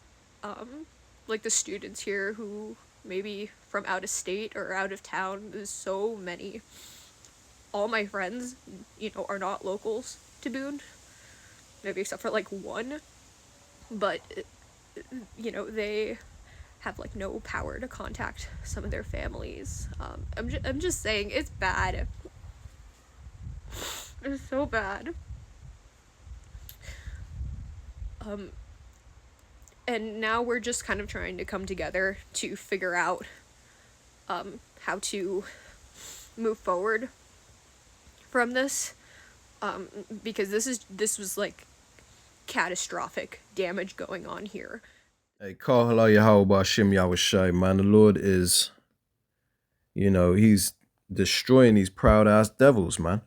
Like the students here who maybe from out of state or out of town. There's so many. All my friends, you know, are not locals to Boone. Maybe except for like one. But, you know, they have like no power to contact some of their families. I'm just saying, it's bad. It's so bad. And now we're just kind of trying to come together to figure out how to move forward from this, because this was like catastrophic damage going on here. Hey, call hello Yahweh Ba'Shem Yahushai, man. The Lord is, you know, he's destroying these proud ass devils, man.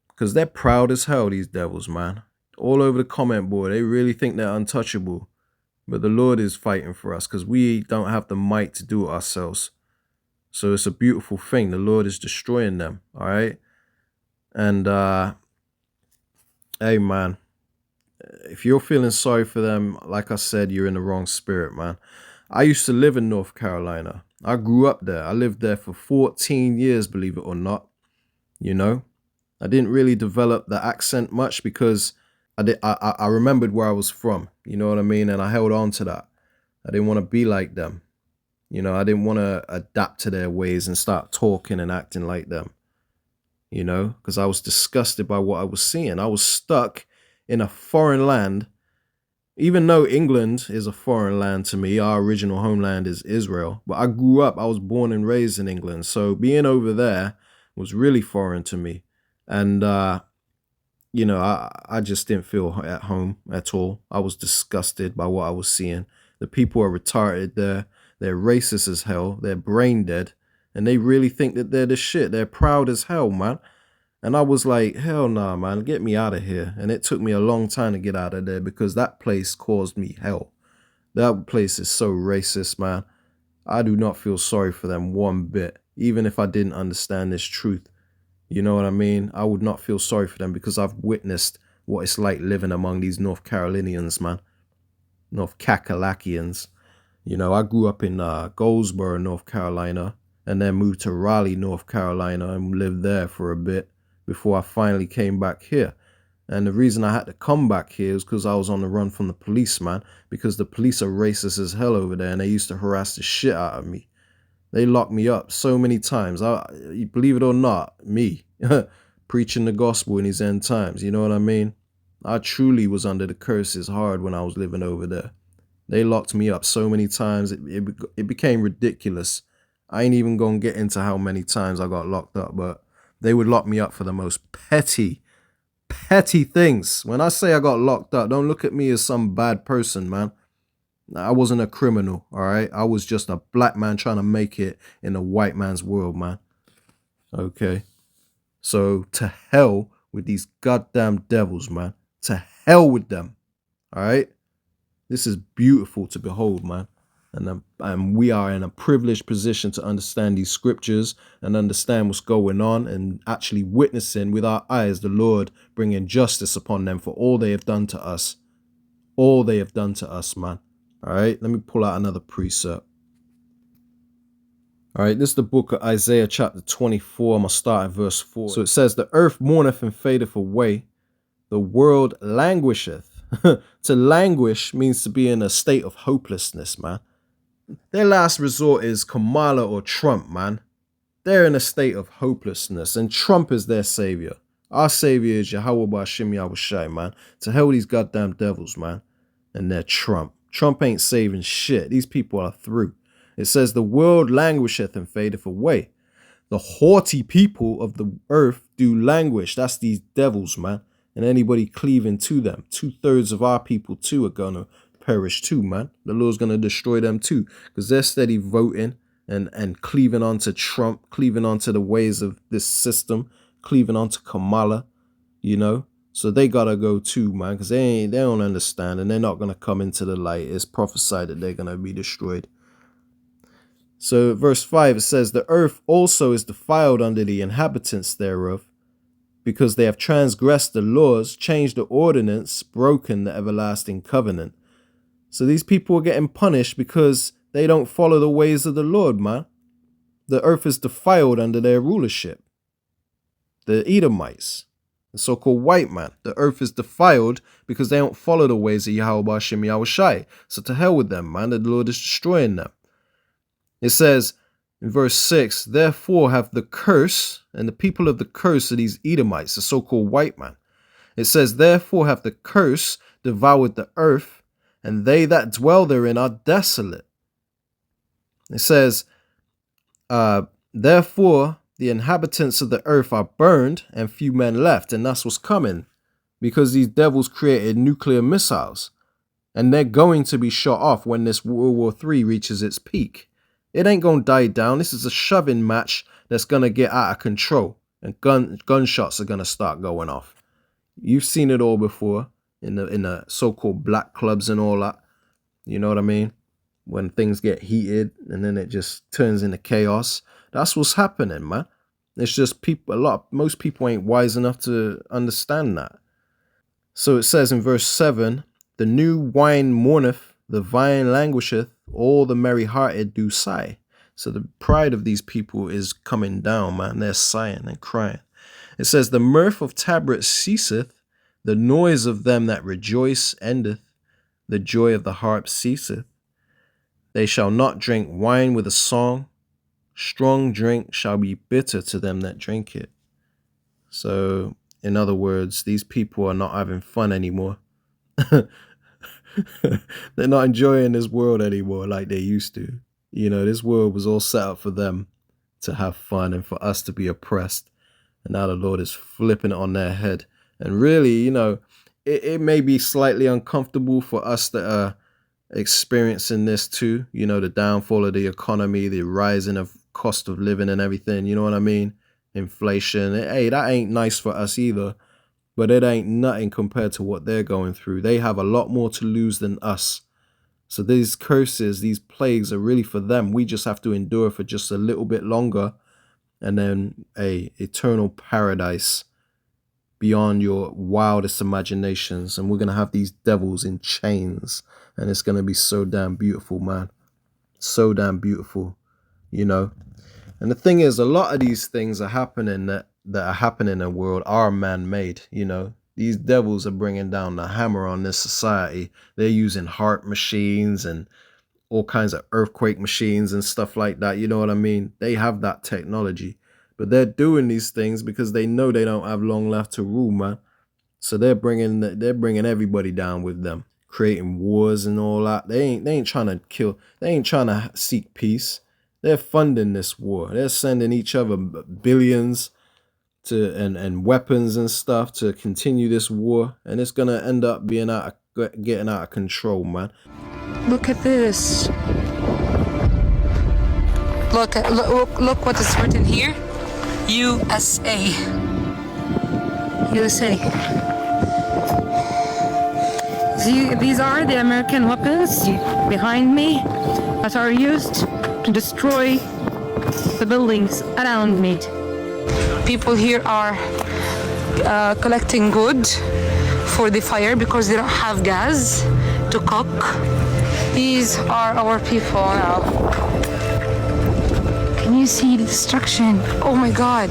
Because they're proud as hell, these devils, man. All over the comment board, they really think they're untouchable. But the Lord is fighting for us because we don't have the might to do it ourselves. So it's a beautiful thing. The Lord is destroying them, all right? And, hey, man, if you're feeling sorry for them, like I said, you're in the wrong spirit, man. I used to live in North Carolina. I grew up there. I lived there for 14 years, believe it or not. You know, I didn't really develop the accent much because I remembered where I was from. You know what I mean? And I held on to that. I didn't want to be like them. You know, I didn't want to adapt to their ways and start talking and acting like them. You know, because I was disgusted by what I was seeing. I was stuck in a foreign land. Even though England is a foreign land to me, our original homeland is Israel. But I grew up, I was born and raised in England. So being over there was really foreign to me. And, you know, I just didn't feel at home at all. I was disgusted by what I was seeing. The people are retarded there. They're racist as hell. They're brain dead. And they really think that they're the shit. They're proud as hell, man. And I was like, hell nah, man, get me out of here. And it took me a long time to get out of there because that place caused me hell. That place is so racist, man. I do not feel sorry for them one bit, even if I didn't understand this truth. You know what I mean? I would not feel sorry for them because I've witnessed what it's like living among these North Carolinians, man. North Kakalakians. You know, I grew up in Goldsboro, North Carolina, and then moved to Raleigh, North Carolina, and lived there for a bit before I finally came back here. And the reason I had to come back here is because I was on the run from the police, man, because the police are racist as hell over there, and they used to harass the shit out of me. They locked me up so many times. You believe it or not, me, preaching the gospel in these end times, you know what I mean? I truly was under the curses hard when I was living over there. They locked me up so many times, it became ridiculous. I ain't even gonna get into how many times I got locked up, but they would lock me up for the most petty things. When I say I got locked up, don't look at me as some bad person, man. I wasn't a criminal, all right? I was just a black man trying to make it in a white man's world, man. Okay? So to hell with these goddamn devils, man. To hell with them, all right? This is beautiful to behold, man. And we are in a privileged position to understand these scriptures and understand what's going on and actually witnessing with our eyes the Lord bringing justice upon them for all they have done to us. All they have done to us, man. All right, let me pull out another precept. All right, this is the book of Isaiah chapter 24. I'm going to start at verse 4. So it says, the earth mourneth and fadeth away. The world languisheth. To languish means to be in a state of hopelessness, man. Their last resort is Kamala or Trump, man. They're in a state of hopelessness, and Trump is their savior. Our savior is Yahweh Ba'Shem Yahushai, man. To hell with these goddamn devils, man. And they're Trump. Trump ain't saving shit. These people are through. It says, the world languisheth and fadeth away. The haughty people of the earth do languish. That's these devils, man. And anybody cleaving to them. 2/3 of our people, too, are going to perish, too, man. The Lord's going to destroy them, too. Because they're steady voting and cleaving onto Trump, cleaving onto the ways of this system, cleaving onto Kamala, you know. So they gotta go too, man, because they don't understand, and they're not gonna come into the light. It's prophesied that they're gonna be destroyed. So verse 5, it says, the earth also is defiled under the inhabitants thereof, because they have transgressed the laws, changed the ordinance, broken the everlasting covenant. So these people are getting punished because they don't follow the ways of the Lord, man. The earth is defiled under their rulership. The Edomites, the so-called white man. The earth is defiled because they don't follow the ways of Yahweh Hashem Yahweh Shai. So to hell with them, man. The Lord is destroying them. It says in verse 6, therefore have the curse, and the people of the curse are these Edomites, the so-called white man. It says, therefore have the curse devoured the earth, and they that dwell therein are desolate. It says, therefore the inhabitants of the earth are burned, and few men left. And that's what's coming, because these devils created nuclear missiles, and they're going to be shot off when this World War III reaches its peak. It ain't going to die down. This is a shoving match that's going to get out of control, and gunshots are going to start going off. You've seen it all before in the so-called black clubs and all that. You know what I mean? When things get heated and then it just turns into chaos. That's what's happening, man. It's just most people ain't wise enough to understand that. So it says in verse 7, the new wine mourneth, the vine languisheth, all the merry-hearted do sigh. So the pride of these people is coming down, man. They're sighing and crying. It says, the mirth of tabrets ceaseth, the noise of them that rejoice endeth, the joy of the harp ceaseth. They shall not drink wine with a song. Strong drink shall be bitter to them that drink it. So, in other words, these people are not having fun anymore. They're not enjoying this world anymore like they used to. You know, this world was all set up for them to have fun and for us to be oppressed. And now the Lord is flipping it on their head. And really, you know, it may be slightly uncomfortable for us that are experiencing this too. You know, the downfall of the economy, the rising of cost of living and everything. You know what I mean? Inflation. Hey, that ain't nice for us either. But it ain't nothing compared to what they're going through. They have a lot more to lose than us. So these curses, these plagues are really for them. We just have to endure for just a little bit longer. And then a eternal paradise beyond your wildest imaginations. And we're going to have these devils in chains. And it's going to be so damn beautiful, man. So damn beautiful, you know. And the thing is, a lot of these things are happening that are happening in the world are man-made, you know. These devils are bringing down the hammer on this society. They're using heart machines and all kinds of earthquake machines and stuff like that. You know what I mean? They have that technology. But they're doing these things because they know they don't have long left to rule, man. So they're bringing everybody down with them, creating wars and all that. They ain't trying to kill. They ain't trying to seek peace. They're funding this war. They're sending each other billions to and weapons and stuff to continue this war, and it's gonna end up being getting out of control, man. Look at this. Look what is written here. USA. USA. These are the American weapons behind me that are used to destroy the buildings around me. People here are collecting wood for the fire because they don't have gas to cook. These are our people now. Can you see the destruction? Oh my God.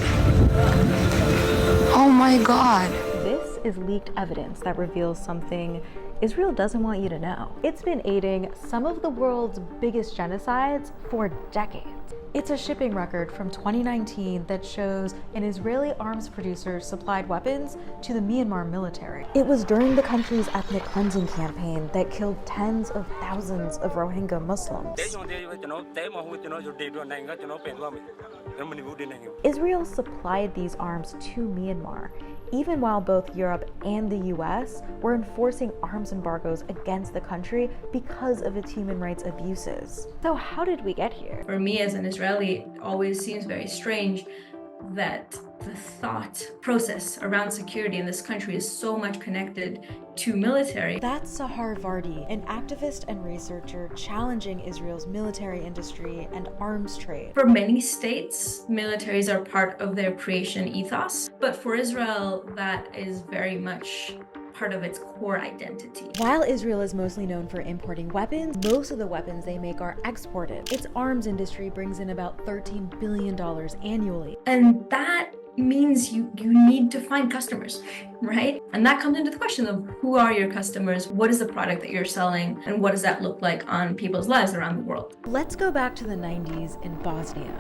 Oh my God. This is leaked evidence that reveals something Israel doesn't want you to know. It's been aiding some of the world's biggest genocides for decades. It's a shipping record from 2019 that shows an Israeli arms producer supplied weapons to the Myanmar military. It was during the country's ethnic cleansing campaign that killed tens of thousands of Rohingya Muslims. Israel supplied these arms to Myanmar, even while both Europe and the US were enforcing arms embargoes against the country because of its human rights abuses. So how did we get here? For me as an Israeli, it always seems very strange that The thought process around security in this country is so much connected to military. That's Sahar Vardi, an activist and researcher challenging Israel's military industry and arms trade. For many states, militaries are part of their creation ethos, but for Israel, that is very much part of its core identity. While Israel is mostly known for importing weapons, most of the weapons they make are exported. Its arms industry brings in about $13 billion annually. And that means you need to find customers, right? And that comes into the question of who are your customers, what is the product that you're selling, and what does that look like on people's lives around the world? Let's go back to the 90s in Bosnia.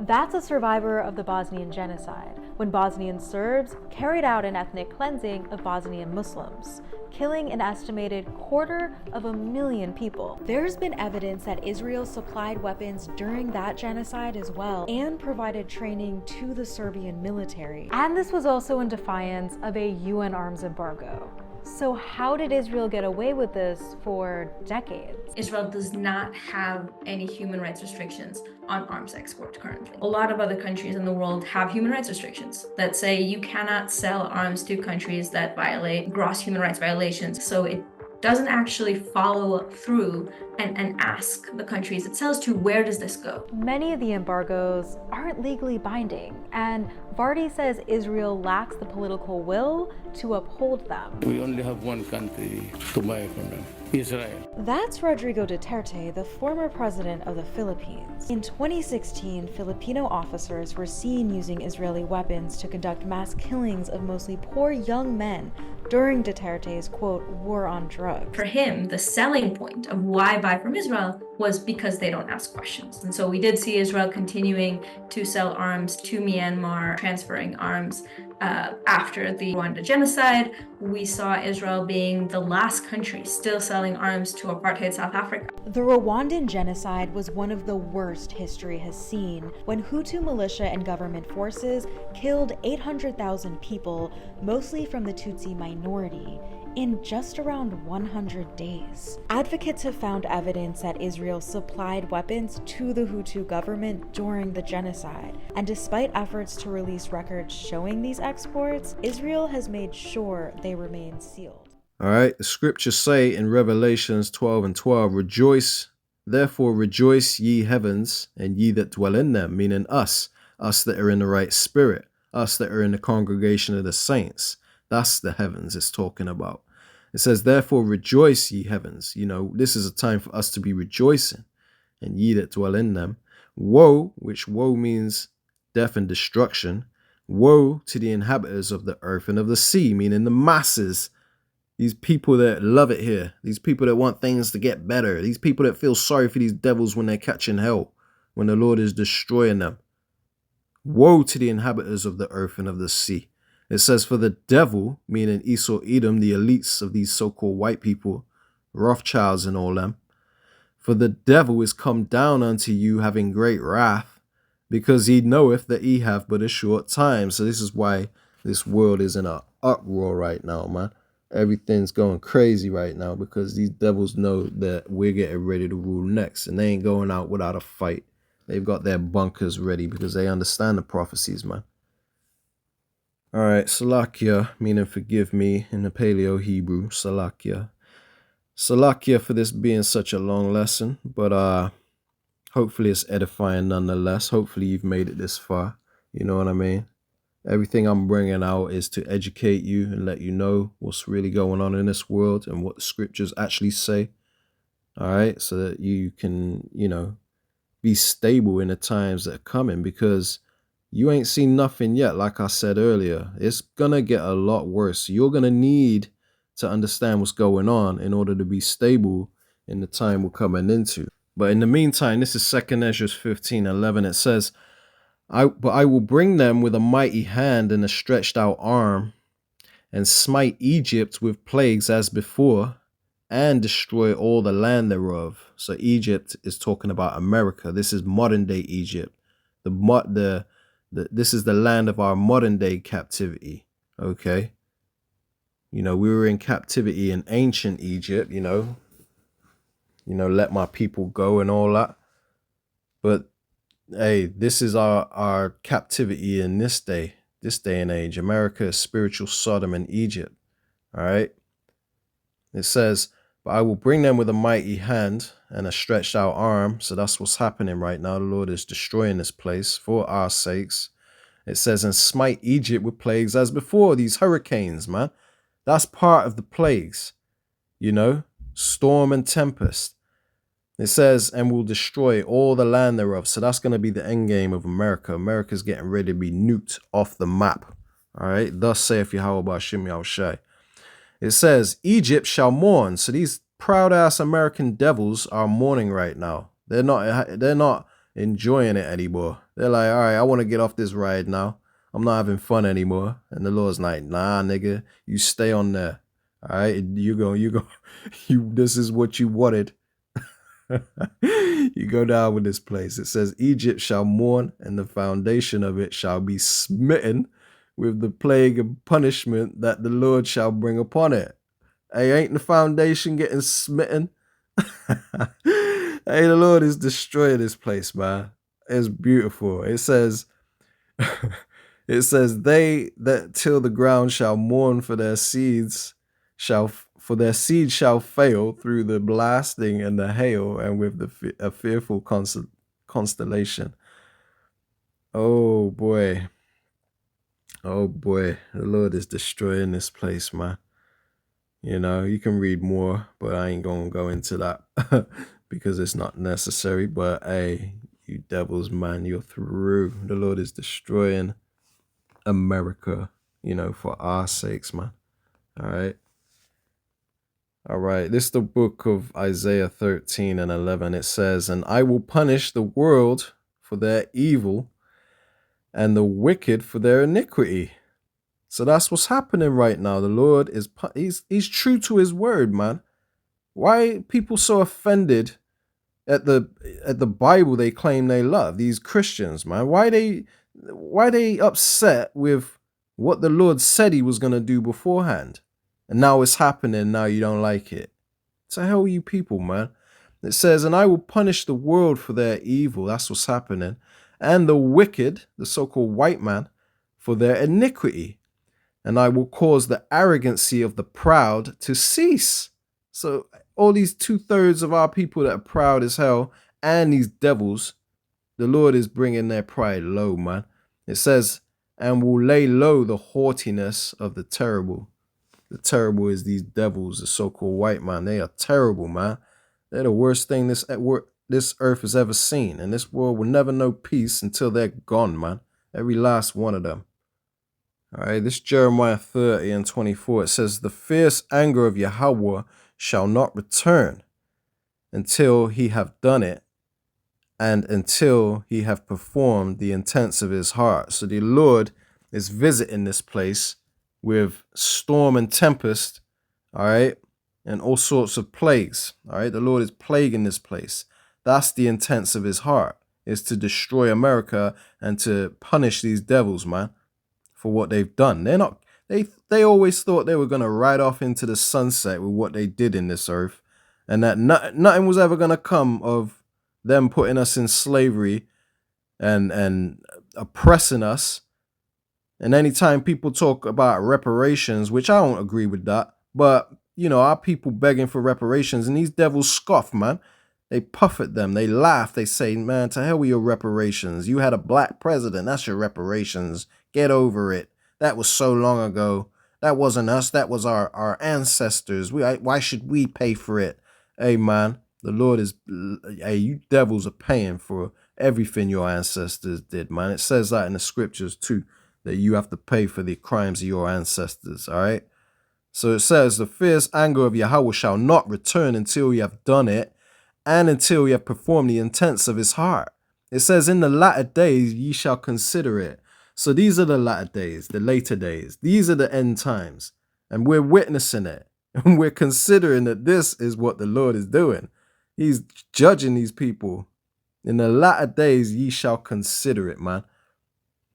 That's a survivor of the Bosnian genocide, when Bosnian Serbs carried out an ethnic cleansing of Bosnian Muslims, killing an estimated 250,000 people. There's been evidence that Israel supplied weapons during that genocide as well, and provided training to the Serbian military. And this was also in defiance of a UN arms embargo. So how did Israel get away with this for decades? Israel does not have any human rights restrictions on arms export currently. A lot of other countries in the world have human rights restrictions that say you cannot sell arms to countries that violate gross human rights violations. So it doesn't actually follow through and ask the countries it sells to, where does this go? Many of the embargoes aren't legally binding, and Vardi says Israel lacks the political will to uphold them. We only have one country to buy from them, Israel. That's Rodrigo Duterte, the former president of the Philippines. In 2016, Filipino officers were seen using Israeli weapons to conduct mass killings of mostly poor young men during Duterte's, quote, war on drugs. For him, the selling point of why buy from Israel was because they don't ask questions. And so we did see Israel continuing to sell arms to Myanmar, transferring arms after the Rwanda genocide. We saw Israel being the last country still selling arms to apartheid South Africa. The Rwandan genocide was one of the worst history has seen, when Hutu militia and government forces killed 800,000 people, mostly from the Tutsi minority, in just around 100 days. Advocates have found evidence that Israel supplied weapons to the Hutu government during the genocide, and despite efforts to release records showing these exports, Israel has made sure they remain sealed. All right, the scriptures say in Revelations 12:12, rejoice, therefore rejoice ye heavens, and ye that dwell in them, meaning us that are in the right spirit, us that are in the congregation of the saints. That's the heavens it's talking about. It says, therefore rejoice ye heavens. You know, this is a time for us to be rejoicing, and ye that dwell in them. Woe, which woe means death and destruction. Woe to the inhabitants of the earth and of the sea, meaning the masses. These people that love it here. These people that want things to get better. These people that feel sorry for these devils when they're catching hell, when the Lord is destroying them. Woe to the inhabitants of the earth and of the sea. It says, for the devil, meaning Esau, Edom, the elites of these so-called white people, Rothschilds and all them. For the devil is come down unto you having great wrath, because he knoweth that he have but a short time. So this is why this world is in an uproar right now, man. Everything's going crazy right now because these devils know that we're getting ready to rule next, and they ain't going out without a fight. They've got their bunkers ready because they understand the prophecies, man. All right, Salakia, meaning forgive me in the Paleo Hebrew, Salakia. Salakia for this being such a long lesson, but hopefully it's edifying nonetheless. Hopefully you've made it this far, you know what I mean? Everything I'm bringing out is to educate you and let you know what's really going on in this world and what the scriptures actually say, all right? So that you can, you know, be stable in the times that are coming, because you ain't seen nothing yet. Like I said earlier, it's going to get a lot worse. You're going to need to understand what's going on in order to be stable in the time we're coming into. But in the meantime, this is 2 Ezra 15:11. It says, But I will bring them with a mighty hand and a stretched out arm, and smite Egypt with plagues as before, and destroy all the land thereof. So Egypt is talking about America. This is modern day Egypt. This is the land of our modern day captivity. Okay. You know, we were in captivity in ancient Egypt, you know, let my people go and all that. But hey, this is our captivity in this day and age. America is spiritual Sodom and Egypt. All right. It says, but I will bring them with a mighty hand and a stretched out arm. So that's what's happening right now. The Lord is destroying this place for our sakes. It says, and smite Egypt with plagues as before. These hurricanes, man. That's part of the plagues, you know, storm and tempest. It says, and will destroy all the land thereof. So that's going to be the end game of America. America's getting ready to be nuked off the map. All right. Thus saith Yahweh Ba'ashem Yahushai. It says, Egypt shall mourn. So these proud ass American devils are mourning right now. They're not enjoying it anymore. They're like, all right, I want to get off this ride now. I'm not having fun anymore. And the Lord's like, nah, nigga, you stay on there. All right, this is what you wanted. You go down with this place. It says, Egypt shall mourn, and the foundation of it shall be smitten with the plague and punishment that the Lord shall bring upon it. Hey, ain't the foundation getting smitten? Hey, the Lord is destroying this place, man. It's beautiful. It says, they that till the ground shall mourn for their seeds for their seed shall fail through the blasting and the hail and with a fearful constellation. Oh boy. Oh boy. The Lord is destroying this place, man. You know, you can read more, but I ain't gonna go into that because it's not necessary. But hey, you devils, man, you're through. The Lord is destroying America, you know, for our sakes, man. All right. All right. This is the book of Isaiah 13 and 11. It says, and I will punish the world for their evil and the wicked for their iniquity. So that's what's happening right now. The Lord is he's true to his word, man. Why are people so offended at the Bible they claim they love? These Christians, man. Why they upset with what the Lord said he was going to do beforehand? And now it's happening. Now you don't like it. What the hell are you people, man? It says, and I will punish the world for their evil. That's what's happening. And the wicked, the so-called white man, for their iniquity. And I will cause the arrogancy of the proud to cease. So all these 2/3 of our people that are proud as hell and these devils, the Lord is bringing their pride low, man. It says, and will lay low the haughtiness of the terrible. The terrible is these devils, the so-called white man. They are terrible, man. They're the worst thing this earth has ever seen. And this world will never know peace until they're gone, man. Every last one of them. All right, this Jeremiah 30 and 24, it says, the fierce anger of Yahweh shall not return until he have done it, and until he have performed the intents of his heart. So the Lord is visiting this place with storm and tempest, all right, and all sorts of plagues, all right? The Lord is plaguing this place. That's the intents of his heart, is to destroy America and to punish these devils, man, for what they've done. They always thought they were going to ride off into the sunset with what they did in this earth, and that nothing was ever going to come of them putting us in slavery and oppressing us. And anytime people talk about reparations, which I don't agree with that, but, you know, our people begging for reparations, and these devils scoff, man. They puff at them. They laugh. They say, man, to hell with your reparations. You had a black president. That's your reparations. Get over it. That was so long ago. That wasn't us. That was our ancestors. Why should we pay for it? Hey, man, the Lord is, hey, you devils are paying for everything your ancestors did, man. It says that in the scriptures too, that you have to pay for the crimes of your ancestors, all right? So it says, the fierce anger of Yahweh shall not return until you have done it, and until you have performed the intents of his heart. It says, in the latter days ye shall consider it. So these are the latter days, the later days. These are the end times. And we're witnessing it. And we're considering that this is what the Lord is doing. He's judging these people. In the latter days ye shall consider it, man.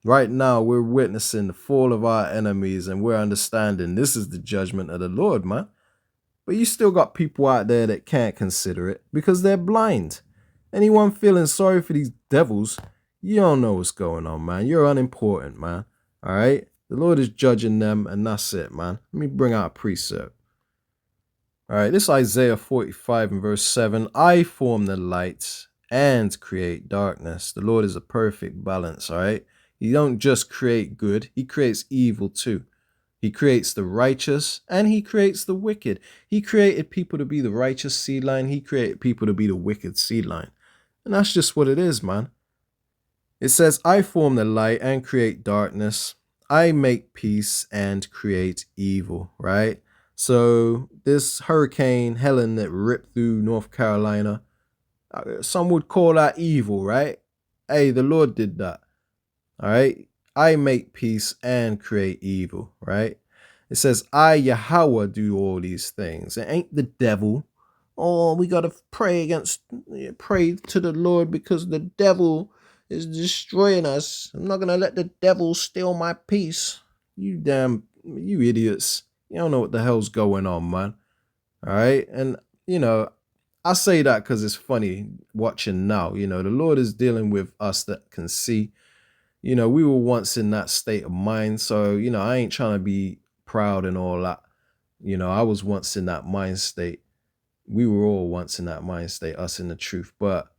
Right now, we're witnessing the fall of our enemies, and we're understanding this is the judgment of the Lord, man. But you still got people out there that can't consider it because they're blind. Anyone feeling sorry for these devils, you don't know what's going on, man. You're unimportant, man. All right? The Lord is judging them, and that's it, man. Let me bring out a precept. All right, this Isaiah 45 and verse 7. I form the lights and create darkness. The Lord is a perfect balance, all right? He don't just create good, he creates evil too. He creates the righteous and he creates the wicked. He created people to be the righteous seed line. He created people to be the wicked seed line. And that's just what it is, man. It says, I form the light and create darkness. I make peace and create evil, right? So this Hurricane Helen that ripped through North Carolina, some would call that evil, right? Hey, the Lord did that, all right? I make peace and create evil, right? It says, I, Yahweh, do all these things. It ain't the devil. Oh, we got to pray to the Lord because the devil is destroying us. I'm not going to let the devil steal my peace. You idiots. You don't know what the hell's going on, man. All right. And, I say that because it's funny watching now. The Lord is dealing with us that can see. We were once in that state of mind. So, I ain't trying to be proud and all that. I was once in that mind state. We were all once in that mind state, us in the truth. But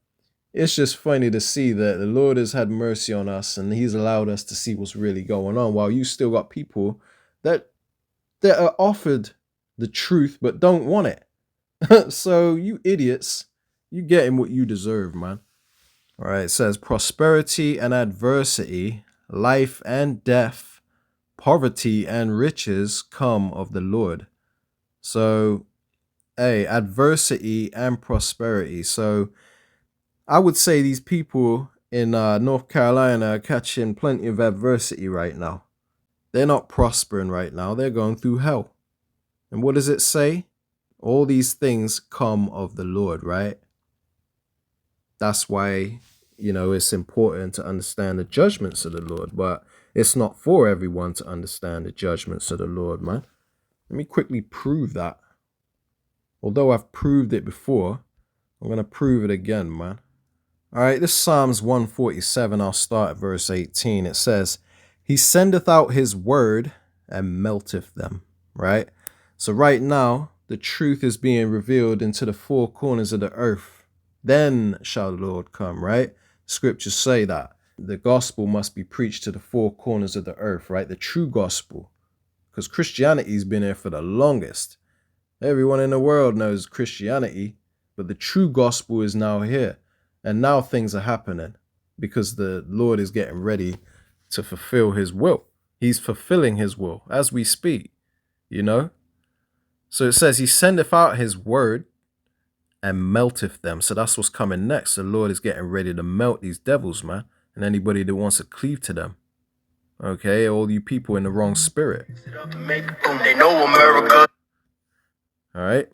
it's just funny to see that the Lord has had mercy on us and he's allowed us to see what's really going on, while you still got people that are offered the truth but don't want it. So you idiots, you getting what you deserve, man. All right, it says prosperity and adversity, life and death, poverty and riches come of the Lord. So, hey, adversity and prosperity. So I would say these people in North Carolina are catching plenty of adversity right now. They're not prospering right now. They're going through hell. And what does it say? All these things come of the Lord, right? That's why, it's important to understand the judgments of the Lord. But it's not for everyone to understand the judgments of the Lord, man. Let me quickly prove that. Although I've proved it before, I'm going to prove it again, man. All right, this Psalms 147, I'll start at verse 18. It says, He sendeth out his word and melteth them, right? So right now, the truth is being revealed into the four corners of the earth. Then shall the Lord come, right? Scriptures say that. The gospel must be preached to the four corners of the earth, right? The true gospel. Because Christianity's been here for the longest. Everyone in the world knows Christianity, but the true gospel is now here. And now things are happening because the Lord is getting ready to fulfill his will. He's fulfilling his will as we speak, So it says he sendeth out his word and melteth them. So that's what's coming next. The Lord is getting ready to melt these devils, man. And anybody that wants to cleave to them. Okay, all you people in the wrong spirit. They know America. All right.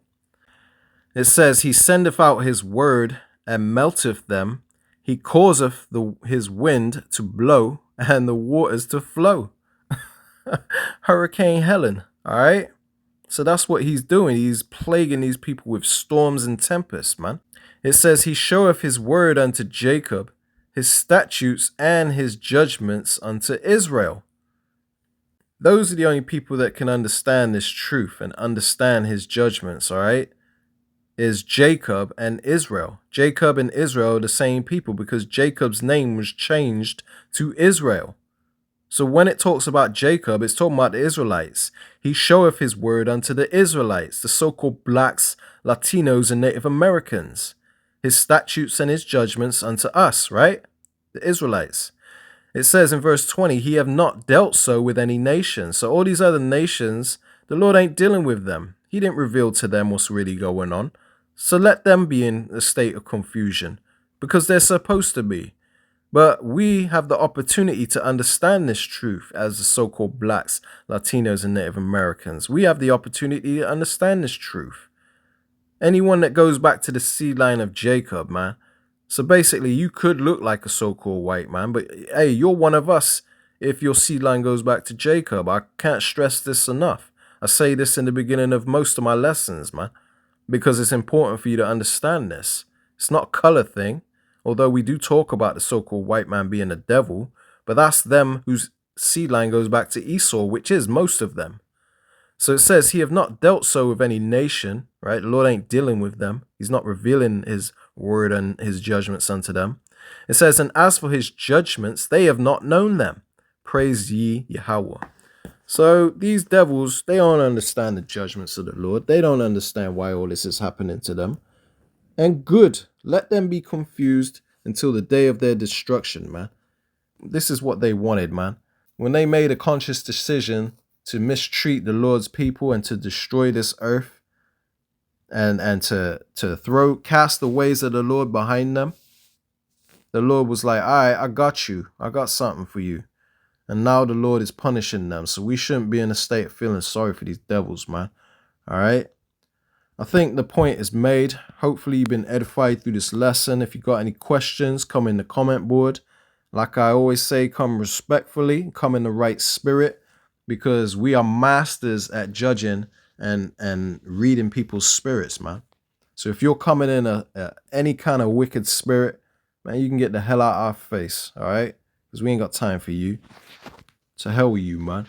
It says, he sendeth out his word and melteth them. He causeth his wind to blow and the waters to flow. Hurricane Helen. All right. So that's what he's doing. He's plaguing these people with storms and tempests, man. It says, he showeth his word unto Jacob, his statutes and his judgments unto Israel. Those are the only people that can understand this truth and understand his judgments, all right? Is Jacob and Israel. Jacob and Israel are the same people because Jacob's name was changed to Israel. So when it talks about Jacob, it's talking about the Israelites. He showeth his word unto the Israelites, the so-called blacks, Latinos, and Native Americans. His statutes and his judgments unto us, right? The Israelites. It says in verse 20, he have not dealt so with any nation. So all these other nations, the Lord ain't dealing with them. He didn't reveal to them what's really going on. So let them be in a state of confusion because they're supposed to be. But we have the opportunity to understand this truth as the so-called blacks, Latinos, and Native Americans. We have the opportunity to understand this truth. Anyone that goes back to the seed line of Jacob, man. So basically, you could look like a so-called white man, but hey, you're one of us if your seed line goes back to Jacob. I can't stress this enough. I say this in the beginning of most of my lessons, man, because it's important for you to understand this. It's not a color thing. although we do talk about the so-called white man being a devil, but that's them whose seed line goes back to Esau, which is most of them. So it says, he have not dealt so with any nation, right? The Lord ain't dealing with them. He's not revealing his word and his judgments unto them. It says, and as for his judgments, they have not known them. Praise ye Yahweh. So these devils, they don't understand the judgments of the Lord. They don't understand why all this is happening to them. And good, let them be confused until the day of their destruction, man. This is what they wanted, man. When they made a conscious decision to mistreat the Lord's people and to destroy this earth and to cast the ways of the Lord behind them, the Lord was like, all right, I got you. I got something for you. And now the Lord is punishing them. So we shouldn't be in a state of feeling sorry for these devils, man. All right. I think the point is made. Hopefully you've been edified through this lesson. If you got any questions, come in the comment board. Like I always say, come respectfully, come in the right spirit, because we are masters at judging and reading people's spirits, man. So if you're coming in any kind of wicked spirit, man, you can get the hell out of our face, all right? Because we ain't got time for you. To hell with you, man.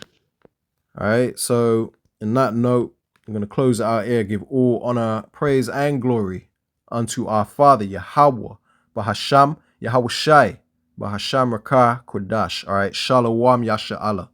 All right, so in that note, I'm going to close it out here, give all honor, praise, and glory unto our Father, Yahweh, Bahasham, Yahweh Shai, Bahasham Rakah Kodash. All right, Shalom, Yasha Allah.